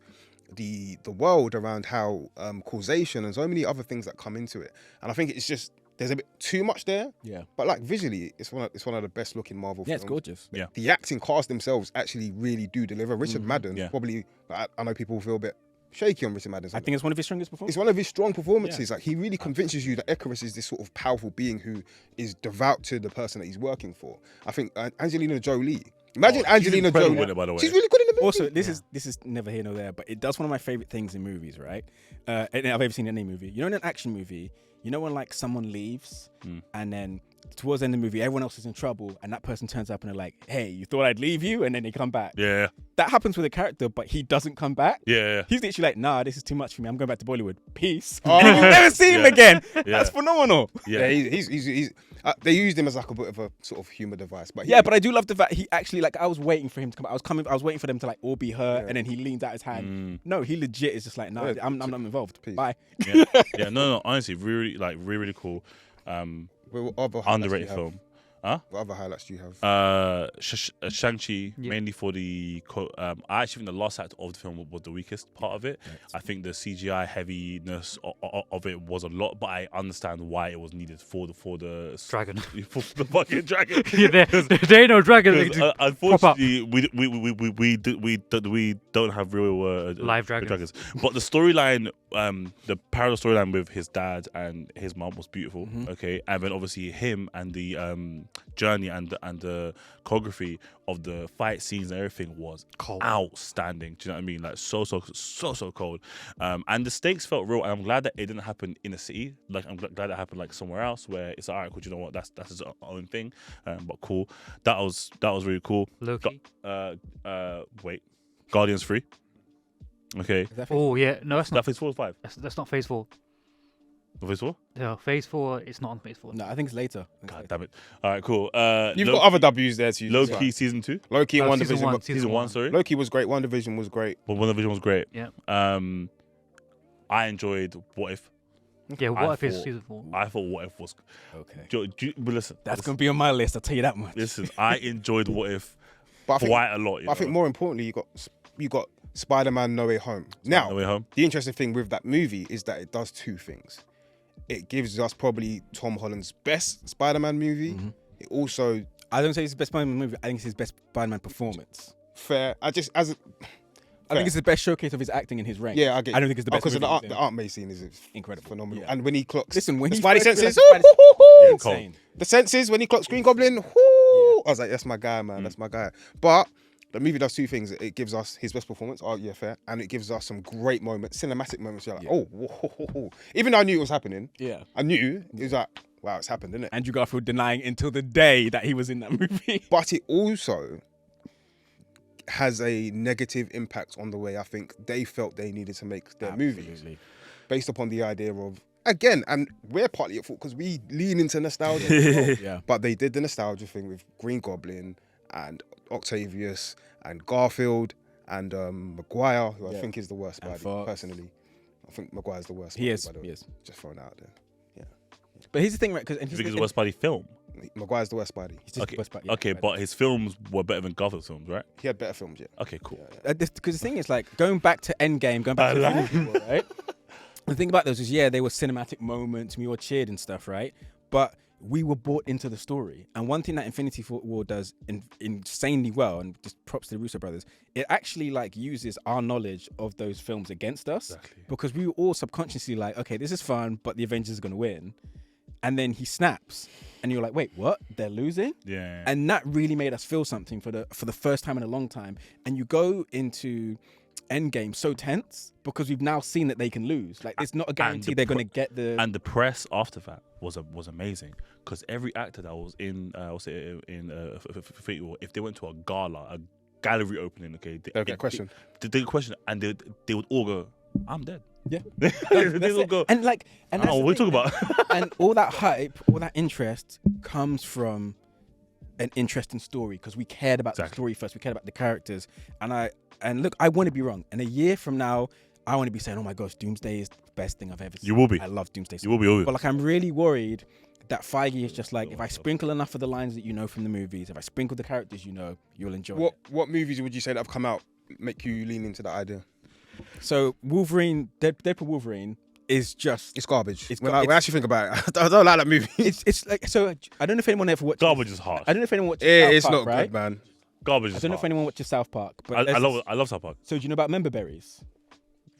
the world, around how causation and so many other things that come into it. And I think it's just there's a bit too much there. Yeah. But like visually, it's one of the best looking Marvel films. Yeah, it's gorgeous. Yeah. The acting cast themselves actually really do deliver. Richard Madden, Yeah. probably, I know people feel a bit shaky on Richard Madden. I think it's one of his strongest It's performances. one of his strong performances. Like he really convinces you that Icarus is this sort of powerful being who is devout to the person that he's working for. I think Angelina Jolie. Imagine Angelina incredible Jolie. in it, by the way. She's really good in the movie. Also, this is never here nor there, but it does one of my favorite things in movies, right? And I've ever seen in any movie. You know, in an action movie, you know when like someone leaves and then towards the end of the movie, everyone else is in trouble and that person turns up and they're like, "Hey, you thought I'd leave you?" And then they come back. Yeah. That happens with a character, but he doesn't come back. Yeah. He's literally like, "Nah, this is too much for me. I'm going back to Bollywood. Peace." Oh. And you'll never see him Yeah. again. Yeah. That's phenomenal. Yeah, he's they used him as like a bit of a sort of humor device, but Yeah, but I do love the fact he actually like I was waiting for him to come. I was waiting for them to like all be hurt, and then he leans out his hand. No, he legit is just like, "No, Yeah, I'm not involved. peace. Bye." Yeah. No. Honestly, really cool. What other highlights Underrated do you have? film. Huh? What other highlights do you have? Shang-Chi, mainly for the... I actually think the last act of the film was the weakest part of it. Right. I think the CGI heaviness of it was a lot, but I understand why it was needed for the Dragon. For the fucking dragon. Yeah, there ain't no dragon. Unfortunately, we don't have real Live dragons. But the storyline, the parallel storyline with his dad and his mom was beautiful. Okay, and then obviously him and the journey and the choreography of the fight scenes and everything was outstanding. Do you know what I mean? Like so cold. And the stakes felt real, and I'm glad that it didn't happen in a city. Like I'm glad it happened like somewhere else where it's alright. Cool, you know what? That's his own thing. But cool. That was really cool. Loki. Wait. Guardians 3. Okay. Oh yeah, no, that's That not. Phase 4 or 5? That's not Phase 4. Phase 4? No, Phase 4. It's not on Phase 4. No, I think it's later. God damn it. All right, cool. You've got other W's there too. Loki season 2. Loki and No, WandaVision. Season 1, sorry. Loki was great. WandaVision was great. Well, WandaVision was great. Yeah. I enjoyed What If. Yeah, I what if it's thought- season 4? I thought What If was. Okay. But listen, That's going to be on my list, I'll tell you that much. listen. I enjoyed What If But I think, quite a lot. I think more importantly, you got Spider-Man: No Way Home. Now, No Way Home. the interesting thing with that movie is that it does two things. It gives us probably Tom Holland's best Spider-Man movie. Mm-hmm. It also I don't say it's his best Spider-Man movie. I think it's his best Spider-Man performance. fair. I think it's the best showcase of his acting in his range. Yeah, I get. I don't think it's the best because movie the art May scene is Incredible. phenomenal. Yeah. And when he clocks, Listen, when the he Spidey first senses, realized woo-hoo-hoo-hoo! Insane. The senses when he clocks Green Goblin, whoo! I was like, that's my guy, man. That's my guy. But the movie does two things. It gives us his best performance, oh yeah, fair, and it gives us some great moments, cinematic moments. You're like, oh, whoa, whoa, whoa, whoa. Even though I knew it was happening, Yeah. I knew it was like, wow, it's happened, isn't it? Andrew Garfield denying until the day that he was in that movie. But it also has a negative impact on the way I think they felt they needed to make their movies, based upon the idea of, again, and we're partly at fault because we lean into nostalgia as well. Yeah. But they did the nostalgia thing with Green Goblin and Octavius and Garfield and Maguire, who I Yeah. think is the worst And Spidey, Fox. personally. I think Maguire's the worst. He Spidey, is. by the way. He is. Just throwing it out there. But here's the thing, right? Because You think it's the worst Spidey film? Maguire's the worst Spidey. He's just Okay, the worst Spidey, yeah, okay, Spidey. but his films were better than Garfield's films, right? He had better films, yeah. Okay, cool. Because the thing is, like, going back to Endgame, going back to Infinity War, right? The thing about those is, yeah, they were cinematic moments, we all cheered and stuff, right? But we were brought into the story. And one thing that Infinity War does insanely well, and just props to the Russo brothers, it actually, like, uses our knowledge of those films against us. Exactly. Because we were all subconsciously like, okay, this is fun, but the Avengers are going to win. And then he snaps. And you're like, wait, what? They're losing? Yeah. And that really made us feel something for the first time in a long time. And you go into Endgame so tense because we've now seen that they can lose. Like, it's not a guarantee they're going to get the. And the press after that was amazing because every actor that was in Infinity War, if they went to a gala, a gallery opening, okay, They'll get questioned. They get questioned, and they would all go, "I'm dead." Yeah. they That's all it. go. And like, and I that's don't know the what we're thing. talking about. And all that hype, all that interest comes from an interesting story because we cared about the story first. We cared about the characters. And look, I want to be wrong. And a year from now, I want to be saying, "Oh my gosh, Doomsday is the best thing I've ever seen." You will be. I love Doomsday. You will be. But like, I'm really worried that Feige is just like, if I sprinkle enough of the lines that you know from the movies, if I sprinkle the characters you know, you'll enjoy it. What movies would you say that have come out make you lean into that idea? So Wolverine, Deadpool Wolverine is just It's garbage. It's when gar- I it's- actually think about it, I don't like that movie. it's like, so I don't know if anyone ever watched Garbage is harsh. I don't know if anyone watches Yeah, South it's Park, not right? good, man. Garbage I is don't know harsh. if anyone watches South Park, but I love South Park. So do you know about member berries?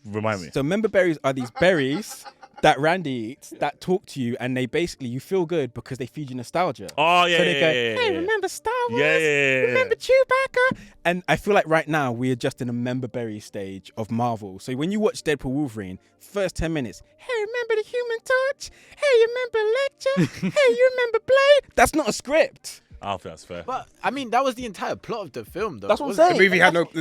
Remind me. So member berries are these berries that Randy eats that talk to you, and they basically, you feel good because they feed you nostalgia. Oh yeah, So they yeah, go, yeah, hey, yeah. remember Star Wars? Yeah. Remember Chewbacca? And I feel like right now we are just in a member berry stage of Marvel. So when you watch Deadpool Wolverine, first 10 minutes, hey, remember the Human Torch? Hey, you remember Lecture? Hey, you remember Blade? That's not a script. I don't think that's fair. But I mean, that was the entire plot of the film, though. That's what I'm wasn't it? saying.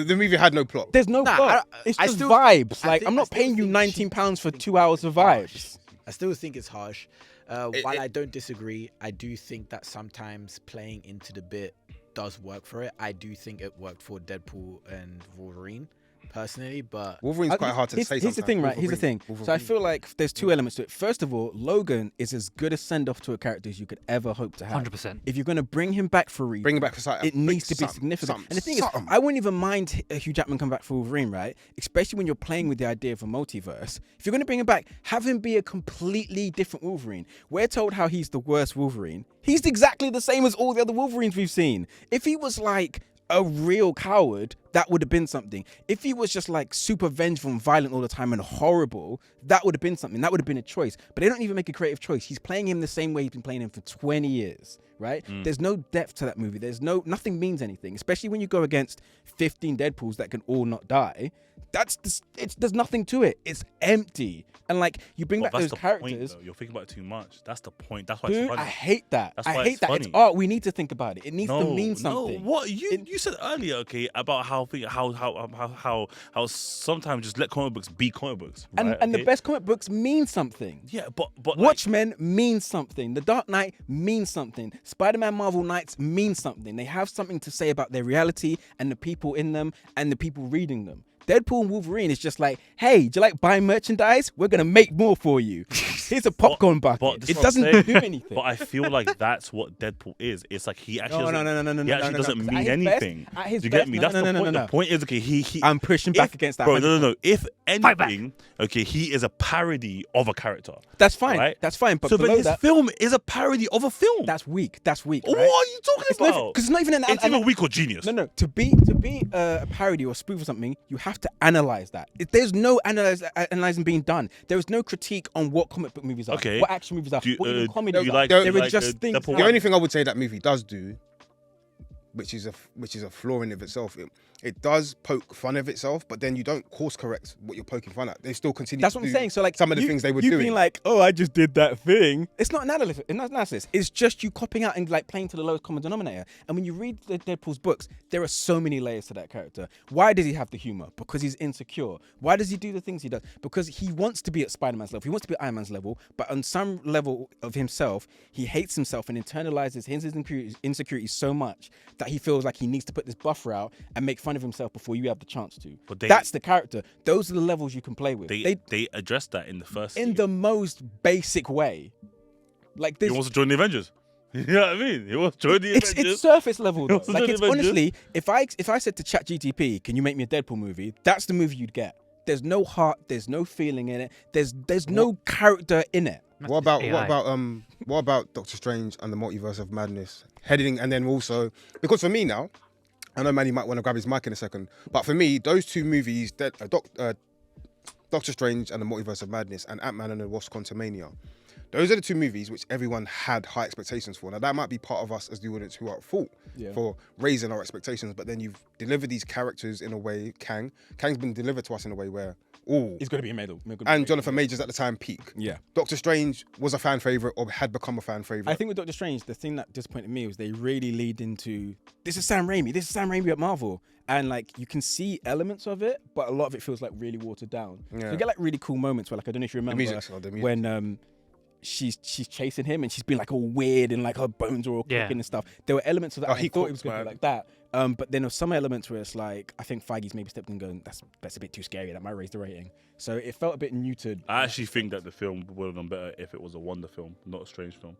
The movie had no plot. There's no Nah, plot. I- It's I just still- vibes. I Like, think- I'm I not still paying you think £19 for 2 hours of vibes. I still think it's harsh. While I don't disagree, I do think that sometimes playing into the bit does work for it. I do think it worked for Deadpool and Wolverine, personally, but Wolverine's quite hard to say. Here's the thing, right? Here's the thing. Wolverine. So I feel like there's two elements to it. First of all, Logan is as good a send off to a character as you could ever hope to have. 100%. If you're going to bring him back for a Bring it back for something. it needs to be significant. And the thing is, I wouldn't even mind Hugh Jackman come back for Wolverine, right? Especially when you're playing with the idea of a multiverse. If you're going to bring him back, have him be a completely different Wolverine. We're told how he's the worst Wolverine. He's exactly the same as all the other Wolverines we've seen. If he was like a real coward, that would have been something. If he was just like super vengeful and violent all the time and horrible, that would have been something. That would have been a choice. But they don't even make a creative choice. He's playing him the same way he's been playing him for 20 years, right? There's no depth to that movie. Nothing means anything, especially when you go against 15 Deadpools that can all not die. There's nothing to it. It's empty. And like, you bring But back that's those the characters. Point, though. You're thinking about it too much. That's the point. That's why Dude, it's funny. I hate that. That's I why hate it's that. It's funny. art. We need to think about it. It needs to mean something. No, what you said earlier, okay, about how sometimes just let comic books be comic books, right? And the Okay? best comic books mean something. Yeah, but like, Watchmen means something. The Dark Knight means something. Spider-Man Marvel Knights means something. They have something to say about their reality and the people in them and the people reading them. Deadpool and Wolverine is just like, hey, do you like buying merchandise? We're gonna make more for you. Here's a popcorn bucket. It doesn't do anything. But I feel like that's what Deadpool is. It's like he actually doesn't no. mean anything. At his Do you get best, me? no, That's no, the no, point. no. The point is, okay, he I'm pushing back against that. Bro, no. If back. anything, okay, he is a parody of a character. That's fine. Right? That's fine. But So, but below his that, film is a parody of a film. that's weak. That's weak. What right? are you talking about? Because it's not even an. It's either weak or genius. No. To be a parody or a spoof or something, you have to analyze that. There's no analyzing being done. There is no critique on what comic book movies are, Okay. what action movies are, what even comedy you are. like- There you are like, just things. Deadpool? The only thing I would say that movie does do, which is a flaw in of itself, it does poke fun of itself, but then you don't course correct what you're poking fun at. They still continue. That's to what I'm do saying. So like some of the things they were you doing. being like, oh, I just did that thing. It's not analysis. It's just you copying out and like playing to the lowest common denominator. And when you read the Deadpool's books, there are so many layers to that character. Why does he have the humor? Because he's insecure. Why does he do the things he does? Because he wants to be at Spider-Man's level. He wants to be at Iron Man's level, but on some level of himself, he hates himself and internalizes his insecurities so much that he feels like he needs to put this buffer out and make fun of himself before you have the chance to. But That's the character. Those are the levels you can play with. They addressed that in the first. In scene. the most basic way. Like this. He wants to join the Avengers. You know what I mean? He wants to join the Avengers. It's surface level though. Wants to Like join it's the Avengers. honestly, if I said to ChatGTP, can you make me a Deadpool movie? That's the movie you'd get. There's no heart, there's no feeling in it, there's no character in it. What about AI. what about Doctor Strange and the Multiverse of Madness heading, and then also because for me now, I know Manny might want to grab his mic in a second, but for me those two movies, Doctor Strange and the Multiverse of Madness and Ant-Man and the Wasp: Quantumania, those are the two movies which everyone had high expectations for. Now that might be part of us as the audience who are at fault for raising our expectations, but then you've delivered these characters in a way. Kang's been delivered to us in a way where It's gonna be a medal. and Jonathan Majors at the time peak. Yeah. Doctor Strange was a fan favorite or had become a fan favorite. I think with Doctor Strange, the thing that disappointed me was they really lead into this is Sam Raimi at Marvel. And like you can see elements of it, but a lot of it feels like really watered down. Yeah. So you get like really cool moments where like I don't know if you remember the music. when she's chasing him and she's been like all weird and like her bones are all Yeah. clicking and stuff. There were elements of that. Oh, I he thought it was cooks, gonna be man. like that. But then there's some elements where it's like I think Feige's maybe stepped in and going, that's a bit too scary. That might raise the rating. So it felt a bit muted. I actually think that the film would have done better if it was a Wonder film, not a Strange film.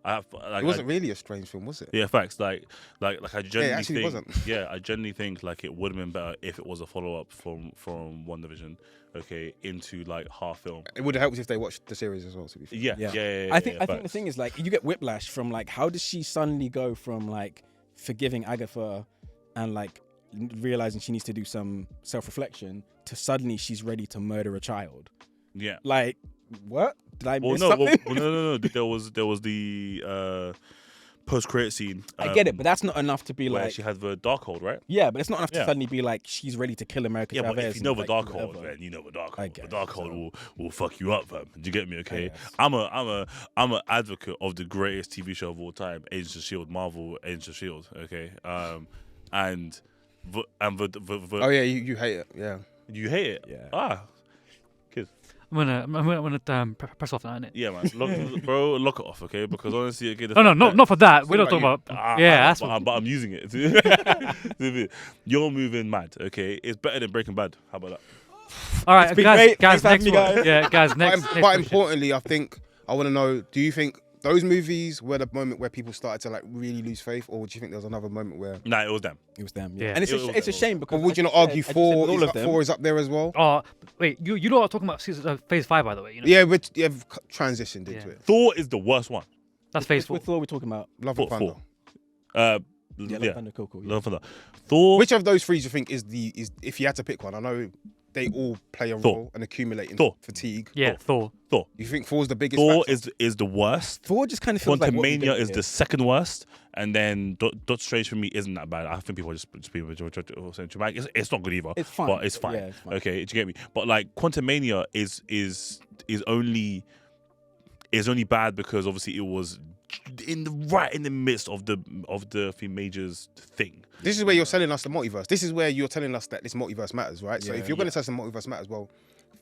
it wasn't really a Strange film, was it? Yeah, facts. Like I genuinely actually think. wasn't. Yeah, I genuinely think like it would have been better if it was a follow up from WandaVision, okay, into like half film. It would have helped if they watched the series as well. To be fair. Yeah. I think the facts. thing is like you get whiplash from like how does she suddenly go from like forgiving Agatha and like realizing she needs to do some self-reflection to suddenly she's ready to murder a child. Yeah. Like what? Did I Well, miss no, something? no. There was the post-credit scene. I get it, but that's not enough to be where like she had the Darkhold, right? yeah, but it's not enough to Yeah. suddenly be like she's ready to kill America Yeah, Chavez. but if you know the and, like, Darkhold, whatever. then you know the I Darkhold. guess, The Darkhold so. will fuck you up, fam. Do you get me? Okay, guess. I'm an advocate of the greatest TV show of all time, Agents of Shield, Marvel Agents of Shield. Okay, and Oh yeah, you hate it. Yeah. you hate it. Yeah. Kids. I'm gonna press off that, innit? Yeah, man. Lock it off, okay? Because honestly, okay. No, not for that. We're not talking about about. Yeah, that's but I'm using it. You're moving mad, okay? It's better than Breaking Bad. How about that? all right, been guys. great. Guys, Thanks for next having one. me, Yeah, guys, next. But question. importantly, I think I want to know: do you think those movies were the moment where people started to like really lose faith, or do you think there was another moment where? Nah, it was them. It was them. Yeah. And it's It a was shame because But would you not like argue said, I just said with four? all of them? Four is up there as well. Oh, wait, you lot are talking about phase 5, by the way. You know? Yeah, but you've transitioned into Yeah. it. Thor is the worst one. That's phase 4. With Thor, we're talking about. Love and Thunder. Four. Yeah, Yeah, like Thunder, cool. Yeah. Love and Thunder. Thor. Which of those three do you think is if you had to pick one? I know they all play a Thor. role and accumulate in Thor. fatigue. Yeah, Thor. You think Thor's the biggest? Thor factor? is the worst. Thor just kind of feels like what we Quantumania did is here. the second worst, and then Doctor Strange for me isn't that bad. I think people are just saying dramatic. It's not good either. It's fine. but it's fine. Yeah, it's fine. Okay, do you get me? But like Quantumania is only bad because obviously it was in the midst of the Major's thing. This is where you're selling us the multiverse. This is where you're telling us that this multiverse matters, right? So Yeah, if you're going to tell us the multiverse matters, well,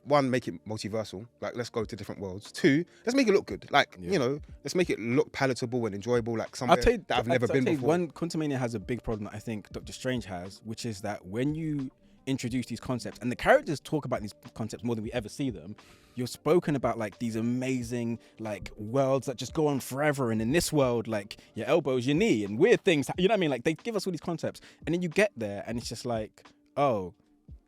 one, make it multiversal. Like, let's go to different worlds. Two, let's make it look good. Like, you know, let's make it look palatable and enjoyable. Like somewhere I'll tell you, that I've never been before. One Quantumania has a big problem that I think Doctor Strange has, which is that when you introduce these concepts, and the characters talk about these concepts more than we ever see them. You're spoken about like these amazing like worlds that just go on forever, and in this world, like your elbow's your knee, and weird things. You know what I mean? Like they give us all these concepts, and then you get there, and it's just like, oh,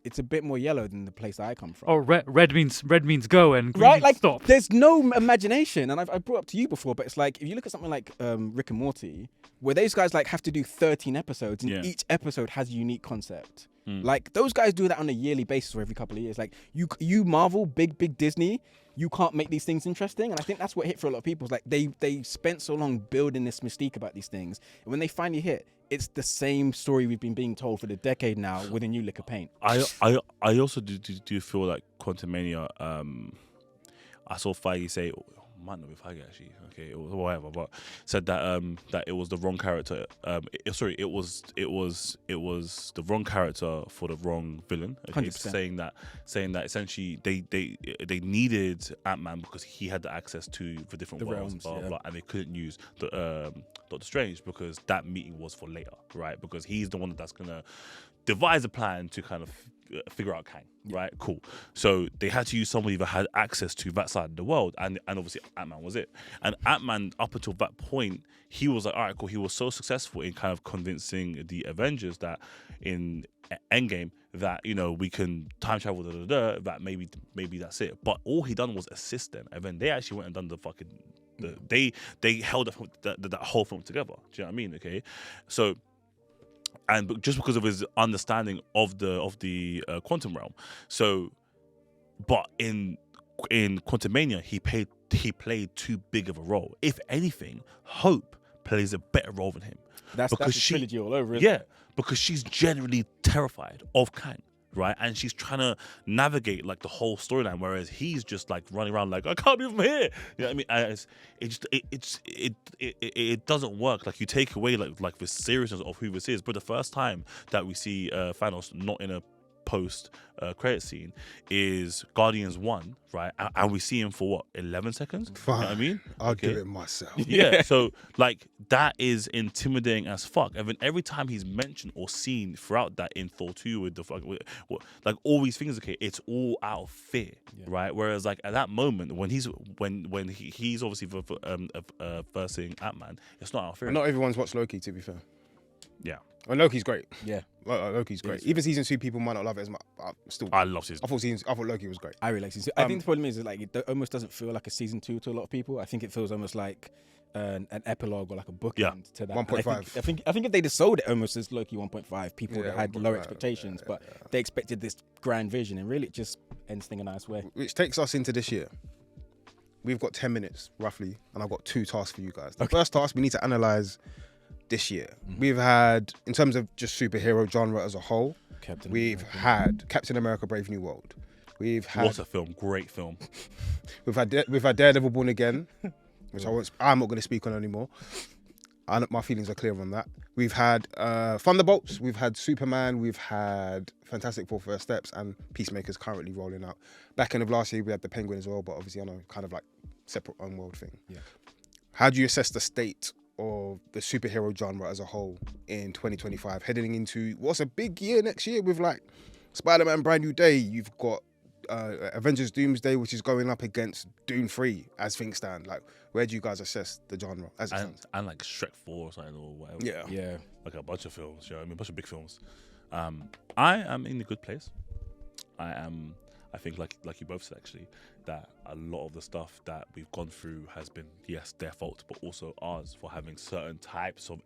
it's a bit more yellow than the place I come from. Oh, red means go and green Right, means like stop. there's no imagination, and I've brought up to you before, but it's like if you look at something like Rick and Morty, where those guys like have to do 13 episodes, and each episode has a unique concept. Like those guys do that on a yearly basis or every couple of years. Like you Marvel, big Disney, you can't make these things interesting, and I think that's what hit for a lot of people. It's like they spent so long building this mystique about these things, and when they finally hit, it's the same story we've been being told for the decade now with a new lick of paint. I also do feel like Quantumania. I saw Feige say, might not be Feige actually. Okay, it was whatever, but said that that it was the wrong character. It was the wrong character for the wrong villain. Okay, 100%. saying that essentially they needed Ant-Man because he had the access to the different worlds, blah, blah, and they couldn't use the Doctor Strange because that meeting was for later, right? Because he's the one that's gonna devise a plan to kind of figure out Kang, right? Cool. So they had to use somebody that had access to that side of the world, and obviously Ant-Man was it. And Ant-Man, up until that point, he was like, all right, cool. He was so successful in kind of convincing the Avengers that in Endgame that, you know, we can time travel, that maybe that's it. But all he done was assist them, and then they actually went and done the fucking. They held that whole film together. Do you know what I mean? Okay, so. And just because of his understanding of the quantum realm, so, but in Quantumania he played too big of a role. If anything, Hope plays a better role than him. That's the trilogy all over, isn't it? Because she's genuinely terrified of Kang, right? And she's trying to navigate like the whole storyline, whereas he's just like running around like, I can't move from here. You know what I mean? And it doesn't work. Like you take away like the seriousness of who this is. But the first time that we see Thanos not in a post credit scene is Guardians 1, right? And we see him for what, 11 seconds? Fine. You know what I mean? I'll do it myself. Yeah. So like that is intimidating as fuck. And then every time he's mentioned or seen throughout that in Thor 2 with the like all these things, okay, it's all out of fear, right? Whereas like at that moment when he's obviously versing Ant-Man, it's not out of fear. Not everyone's watched Loki, to be fair. Yeah. And Loki's great. Yeah. Loki's great. Even season 2, people might not love it as much. I love season. I thought Loki was great. I really like season 2. I think the problem is like it almost doesn't feel like a season 2 to a lot of people. I think it feels almost like an epilogue or like a bookend to that. 1.5. I think if they just sold it almost as Loki 1.5, people would have had low expectations, but they expected this grand vision, and really it just ends things in a nice way. Which takes us into this year. We've got 10 minutes roughly, and I've got 2 tasks for you guys. The first task, we need to analyze this year. We've had, in terms of just superhero genre as a whole, we've had Captain America: Brave New World. We've had what a film, great film. We've had Daredevil: Born Again, which I'm not going to speak on anymore. My feelings are clear on that. We've had Thunderbolts. We've had Superman. We've had Fantastic Four: First Steps, and Peacemaker's currently rolling out. Back end of last year, we had the Penguin as well, but obviously I know kind of like separate own-world thing. Yeah. How do you assess the state of the superhero genre as a whole in 2025, heading into what's a big year next year with like Spider-Man Brand New Day? You've got Avengers Doomsday, which is going up against Dune 3 as things stand. Like, where do you guys assess the genre as it stands? And like Shrek 4 or something or whatever. Yeah. Like a bunch of films, you know what I mean? A bunch of big films. I am in a good place. I think like you both said actually, that a lot of the stuff that we've gone through has been, yes, their fault, but also ours for having certain types of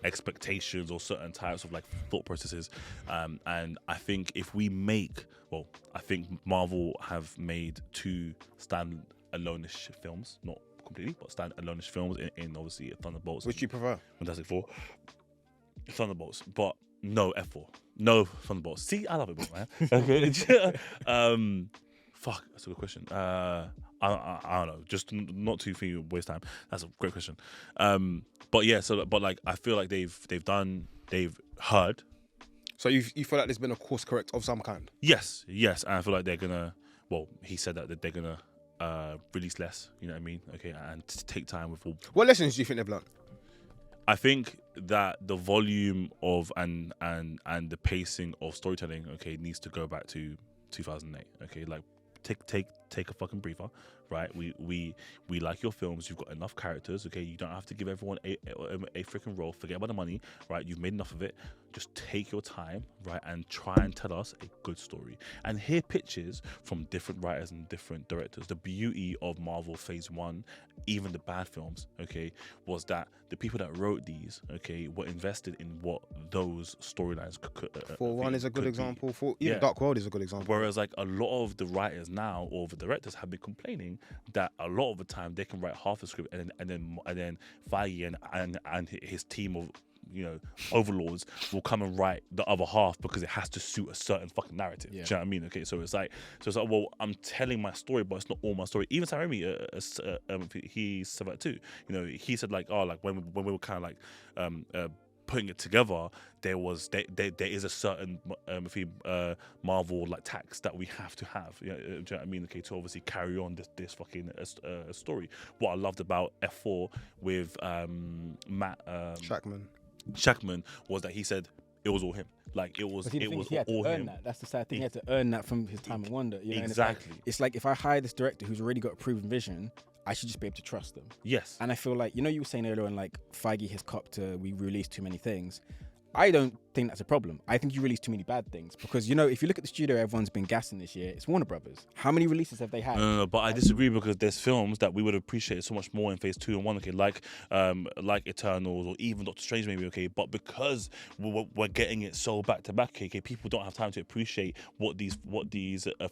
expectations or certain types of like thought processes. And I think I think Marvel have made 2 stand-alone-ish films, not completely, but stand-alone-ish films in obviously Thunderbolts. Which do you prefer? Fantastic Four. Thunderbolts, but no F4. No Thunderbolts. See, I love it, man. Okay. Fuck, that's a good question. I don't know. Just not too waste time. That's a great question. But yeah, but like I feel like they've heard. So you feel like there's been a course correct of some kind? Yes, and I feel like they're gonna. Well, he said that they're gonna release less. You know what I mean? Okay, and take time with all. What lessons do you think they've learned? I think that the volume of and the pacing of storytelling, okay, needs to go back to 2008. Okay, like take a fucking breather, right? We like your films. You've got enough characters. Okay, you don't have to give everyone a freaking role. Forget about the money, right? You've made enough of it. Just take your time, right, and try and tell us a good story and hear pitches from different writers and different directors. The beauty of Marvel Phase 1, even the bad films, okay, was that the people that wrote these, okay, were invested in what those storylines could. 4-1 is a good example. Even Dark World is a good example. Whereas, like, a lot of the writers now, or the directors, have been complaining that a lot of the time they can write half a script and then Feige and his team of, you know, overlords will come and write the other half because it has to suit a certain fucking narrative. Yeah. Do you know what I mean? Okay, so it's like, well, I'm telling my story, but it's not all my story. Even Sam Raimi, he said that too. You know, he said like, oh, like when we were kind of like putting it together, there is a certain Marvel like tax that we have to have. You know, do you know what I mean? Okay, to obviously carry on this fucking story. What I loved about F4 with Matt Shackman was that he said it was all him. Like it was he had all to earn him. that. That's the sad thing. He had to earn that from his time in Wonder. You know? Exactly. And it's like if I hire this director who's already got a proven vision, I should just be able to trust them. Yes. And I feel like, you know, you were saying earlier on, like Feige has copped we release too many things. I don't think that's a problem. I think you release too many bad things because, you know, if you look at the studio everyone's been gassing this year, it's Warner Brothers. How many releases have they had? No, but I disagree because there's films that we would appreciate so much more in Phase 2 and 1, okay, like Eternals or even Doctor Strange maybe, okay, but because we're getting it so back to back, okay, people don't have time to appreciate what these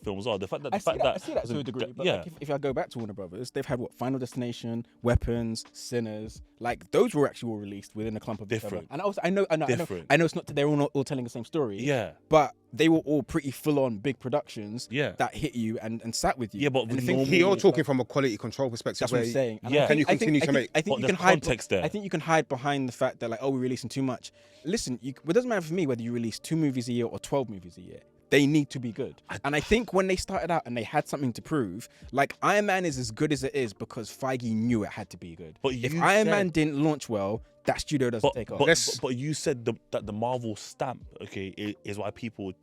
films are. I see that to a degree, but like if I go back to Warner Brothers, they've had Final Destination, Weapons, Sinners, like those were actually all released within a clump of different. And also, I know it's not they're all telling the same story. Yeah. But they were all pretty full-on big productions that hit you and sat with you. Yeah, but you're talking from a quality control perspective. That's what I'm saying. Yeah. Can you continue to make? I think you can hide context there. I think you can hide behind the fact that like, oh, we're releasing too much. Listen, it doesn't matter for me whether you release 2 movies a year or 12 movies a year. They need to be good. And I think when they started out and they had something to prove, like Iron Man is as good as it is because Feige knew it had to be good. But if Iron Man didn't launch well, that studio doesn't take off. But you said that the Marvel stamp, okay, is why people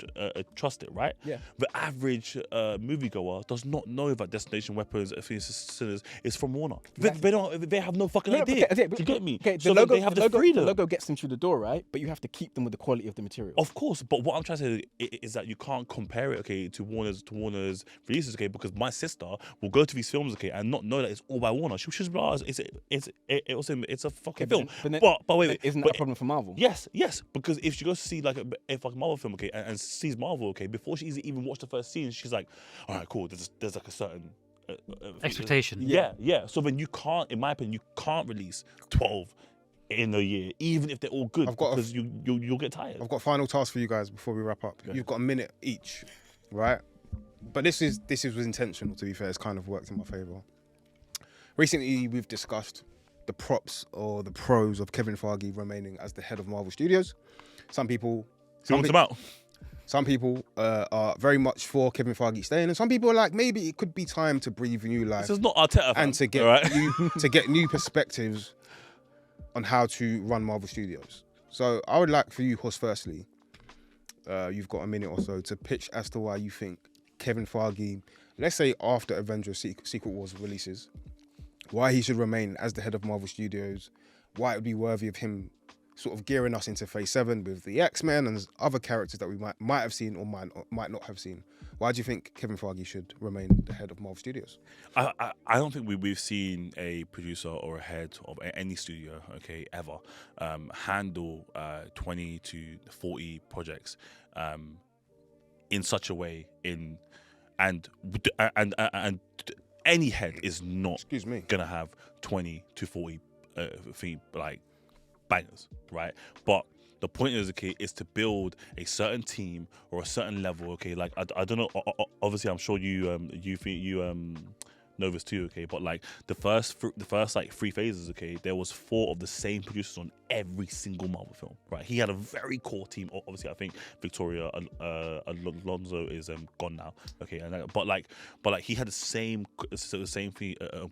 trust it, right? Yeah. The average moviegoer does not know that Destination Weapons, Sinners is from Warner. Exactly. They have no fucking idea. Do you get me? Okay, so they have the freedom. The logo gets them through the door, right? But you have to keep them with the quality of the material. Of course, but what I'm trying to say is that you can't compare it, okay, to Warner's releases, okay, because my sister will go to these films, okay, and not know that it's all by Warner. She'll just be like, it's a fucking film. But wait, isn't that a problem for Marvel? Yes, because if she goes to see like a Marvel film, okay, and sees Marvel, okay, before she even watched the first scene, she's like, all right, cool. There's like a certain expectation. Yeah. So then you can't, in my opinion, you can't release 12 in a year, even if they're all good, because you'll get tired. I've got a final task for you guys before we wrap up. You've got a minute each, right? But this was intentional. To be fair, it's kind of worked in my favor. Recently, we've discussed the props or the pros of Kevin Feige remaining as the head of Marvel Studios. Some people are very much for Kevin Feige staying, and some people are like, maybe it could be time to breathe new life. This is not Arteta, and to get new perspectives on how to run Marvel Studios. So I would like for you, Hus, firstly, you've got a minute or so to pitch as to why you think Kevin Feige, let's say after Avengers Secret Wars releases, why he should remain as the head of Marvel Studios, why it would be worthy of him sort of gearing us into Phase 7 with the X-Men and other characters that we might have seen or might not have seen. Why do you think Kevin Feige should remain the head of Marvel Studios? I don't think we've seen a producer or a head of any studio, okay, ever, handle 20 to 40 projects in such a way and any head is not gonna have 20 to 40 like bangers, right? But the point is, okay, is to build a certain team or a certain level, okay. Like I don't know. Obviously, I'm sure you Novus 2, okay, but like the first like 3 phases, okay, there was 4 of the same producers on every single Marvel film, right? He had a very core team. Obviously, I think Victoria Alonso is gone now, okay, and but like he had the same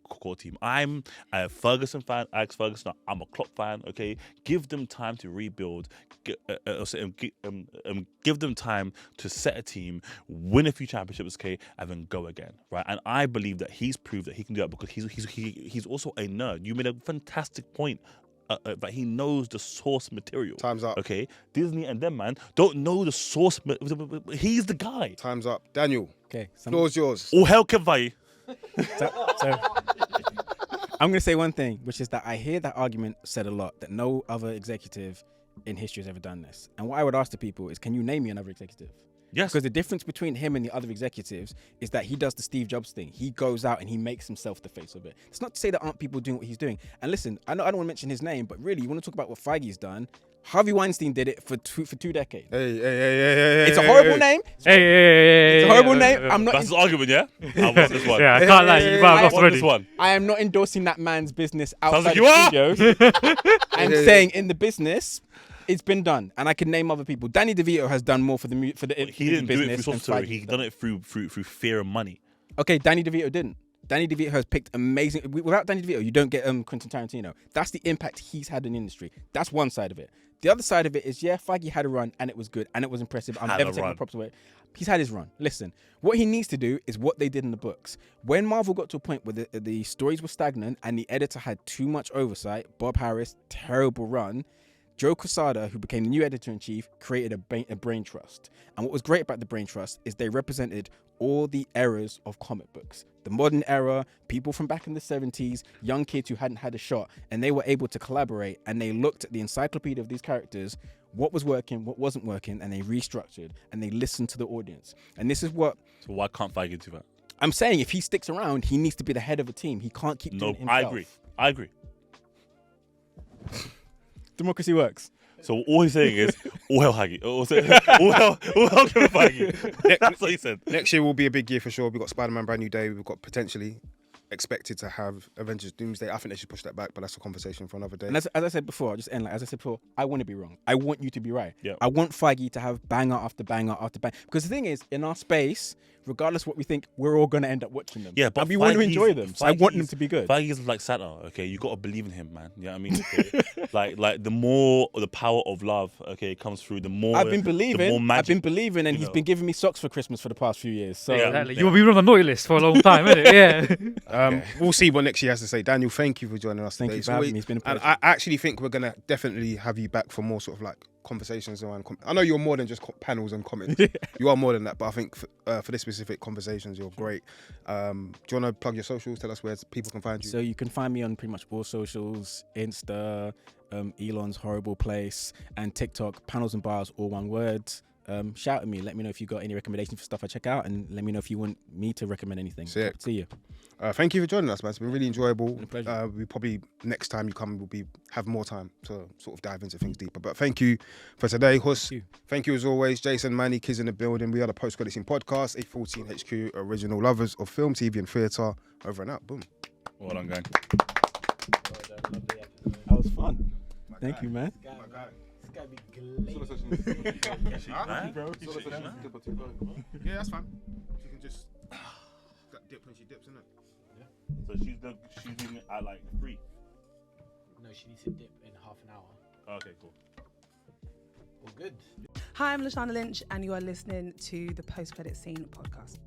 core team. I'm a Ferguson fan, Alex Ferguson. I'm a Klopp fan, okay. Give them time to rebuild. Give them time to set a team, win a few championships, okay, and then go again, right? And I believe that he's proved that he can do that because he's also a nerd. You made a fantastic point. That he knows the source material. Time's up. Okay, Disney and them, man, don't know the source. He's the guy. Time's up. Daniel, Okay. floor's yours. All hell Kevin Feige. So I'm going to say one thing, which is that I hear that argument said a lot, that no other executive in history has ever done this. And what I would ask the people is, can you name me another executive? Yes. Because the difference between him and the other executives is that he does the Steve Jobs thing. He goes out and he makes himself the face of it. It's not to say there aren't people doing what he's doing. And listen, I know I don't want to mention his name, but really, you want to talk about what Feige's done. Harvey Weinstein did it for 2 decades. Hey. It's a horrible name. It's a horrible name. I'm not. That's his argument, yeah. I want this one. Yeah, I can't lie. You might I have want already. this one. I am not endorsing that man's business Sounds outside like you are. studios. I'm saying in the business, it's been done, and I can name other people. Danny DeVito has done more for the He didn't do it business through than soft story. Feige He has done it through fear and money. Okay, Danny DeVito didn't. Danny DeVito has picked amazing. Without Danny DeVito, you don't get Quentin Tarantino. That's the impact he's had in the industry. That's one side of it. The other side of it is, yeah, Feige had a run and it was good and it was impressive. I'm never taking the props away. He's had his run. Listen, what he needs to do is what they did in the books. When Marvel got to a point where the stories were stagnant and the editor had too much oversight, Bob Harris, terrible run. Joe Quesada, who became the new editor-in-chief, created a brain trust. And what was great about the brain trust is they represented all the eras of comic books. The modern era, people from back in the 70s, young kids who hadn't had a shot, and they were able to collaborate, and they looked at the encyclopedia of these characters, what was working, what wasn't working, and they restructured, and they listened to the audience. And this is what... So why can't Feige do that? I'm saying if he sticks around, he needs to be the head of a team. He can't keep doing it himself. I agree. Democracy works. So all he's saying is, all hell Feige. All hell Kevin Feige. That's what he said. Next year will be a big year for sure. We've got Spider-Man Brand New Day. We've got potentially expected to have Avengers Doomsday. I think they should push that back, but that's a conversation for another day. And as I said before, I'll just end as I said before, I want to be wrong. I want you to be right. Yeah. I want Feige to have banger after banger after banger. Because the thing is, in our space, regardless what we think, we're all going to end up watching them. Yeah, but and we want to Feige's- enjoy them. So I want them Feige's- to be good. Feige is like Santa, okay? You got to believe in him, man. You know what I mean? Okay? like the more the power of love, okay, comes through, the more I've been the more believing, magic, and you he's know. been giving me socks for Christmas for the past few years. So Yeah. Exactly. You were on the naughty list for a long time, isn't it? Yeah. We'll see what next year has to say. Daniel, thank you for joining us Thank today. you for having me. It's been a And pleasure. I actually think we're going to definitely have you back for more sort of like conversations around... I know you're more than just panels and comments. You are more than that, but I think for this specific conversations, you're great. Do you want to plug your socials? Tell us where people can find you. So you can find me on pretty much all socials, Insta, Elon's Horrible Place, and TikTok, Panels and Bars, all one word. Shout at me. Let me know if you got any recommendations for stuff I check out, and let me know if you want me to recommend anything. Sick. See you. Thank you for joining us, man. It's been really enjoyable. Been a pleasure. We probably next time you come, we'll have more time to sort of dive into things deeper. But thank you for today, Hus. Thank you as always, Jason, Manny, Kids in the building. We are the Post Credit Scene podcast, A14 HQ, original lovers of film, TV, and theatre. Over and out. Boom. Well done, gang. That was fun. Thank you, man. Yeah, that's fine. She can just dip when she dips, innit? So she's doing it at like 3. No, she needs to dip in half an hour. Okay, cool. All good. Hi, I'm Lashana Lynch, and you are listening to the Post Credit Scene podcast.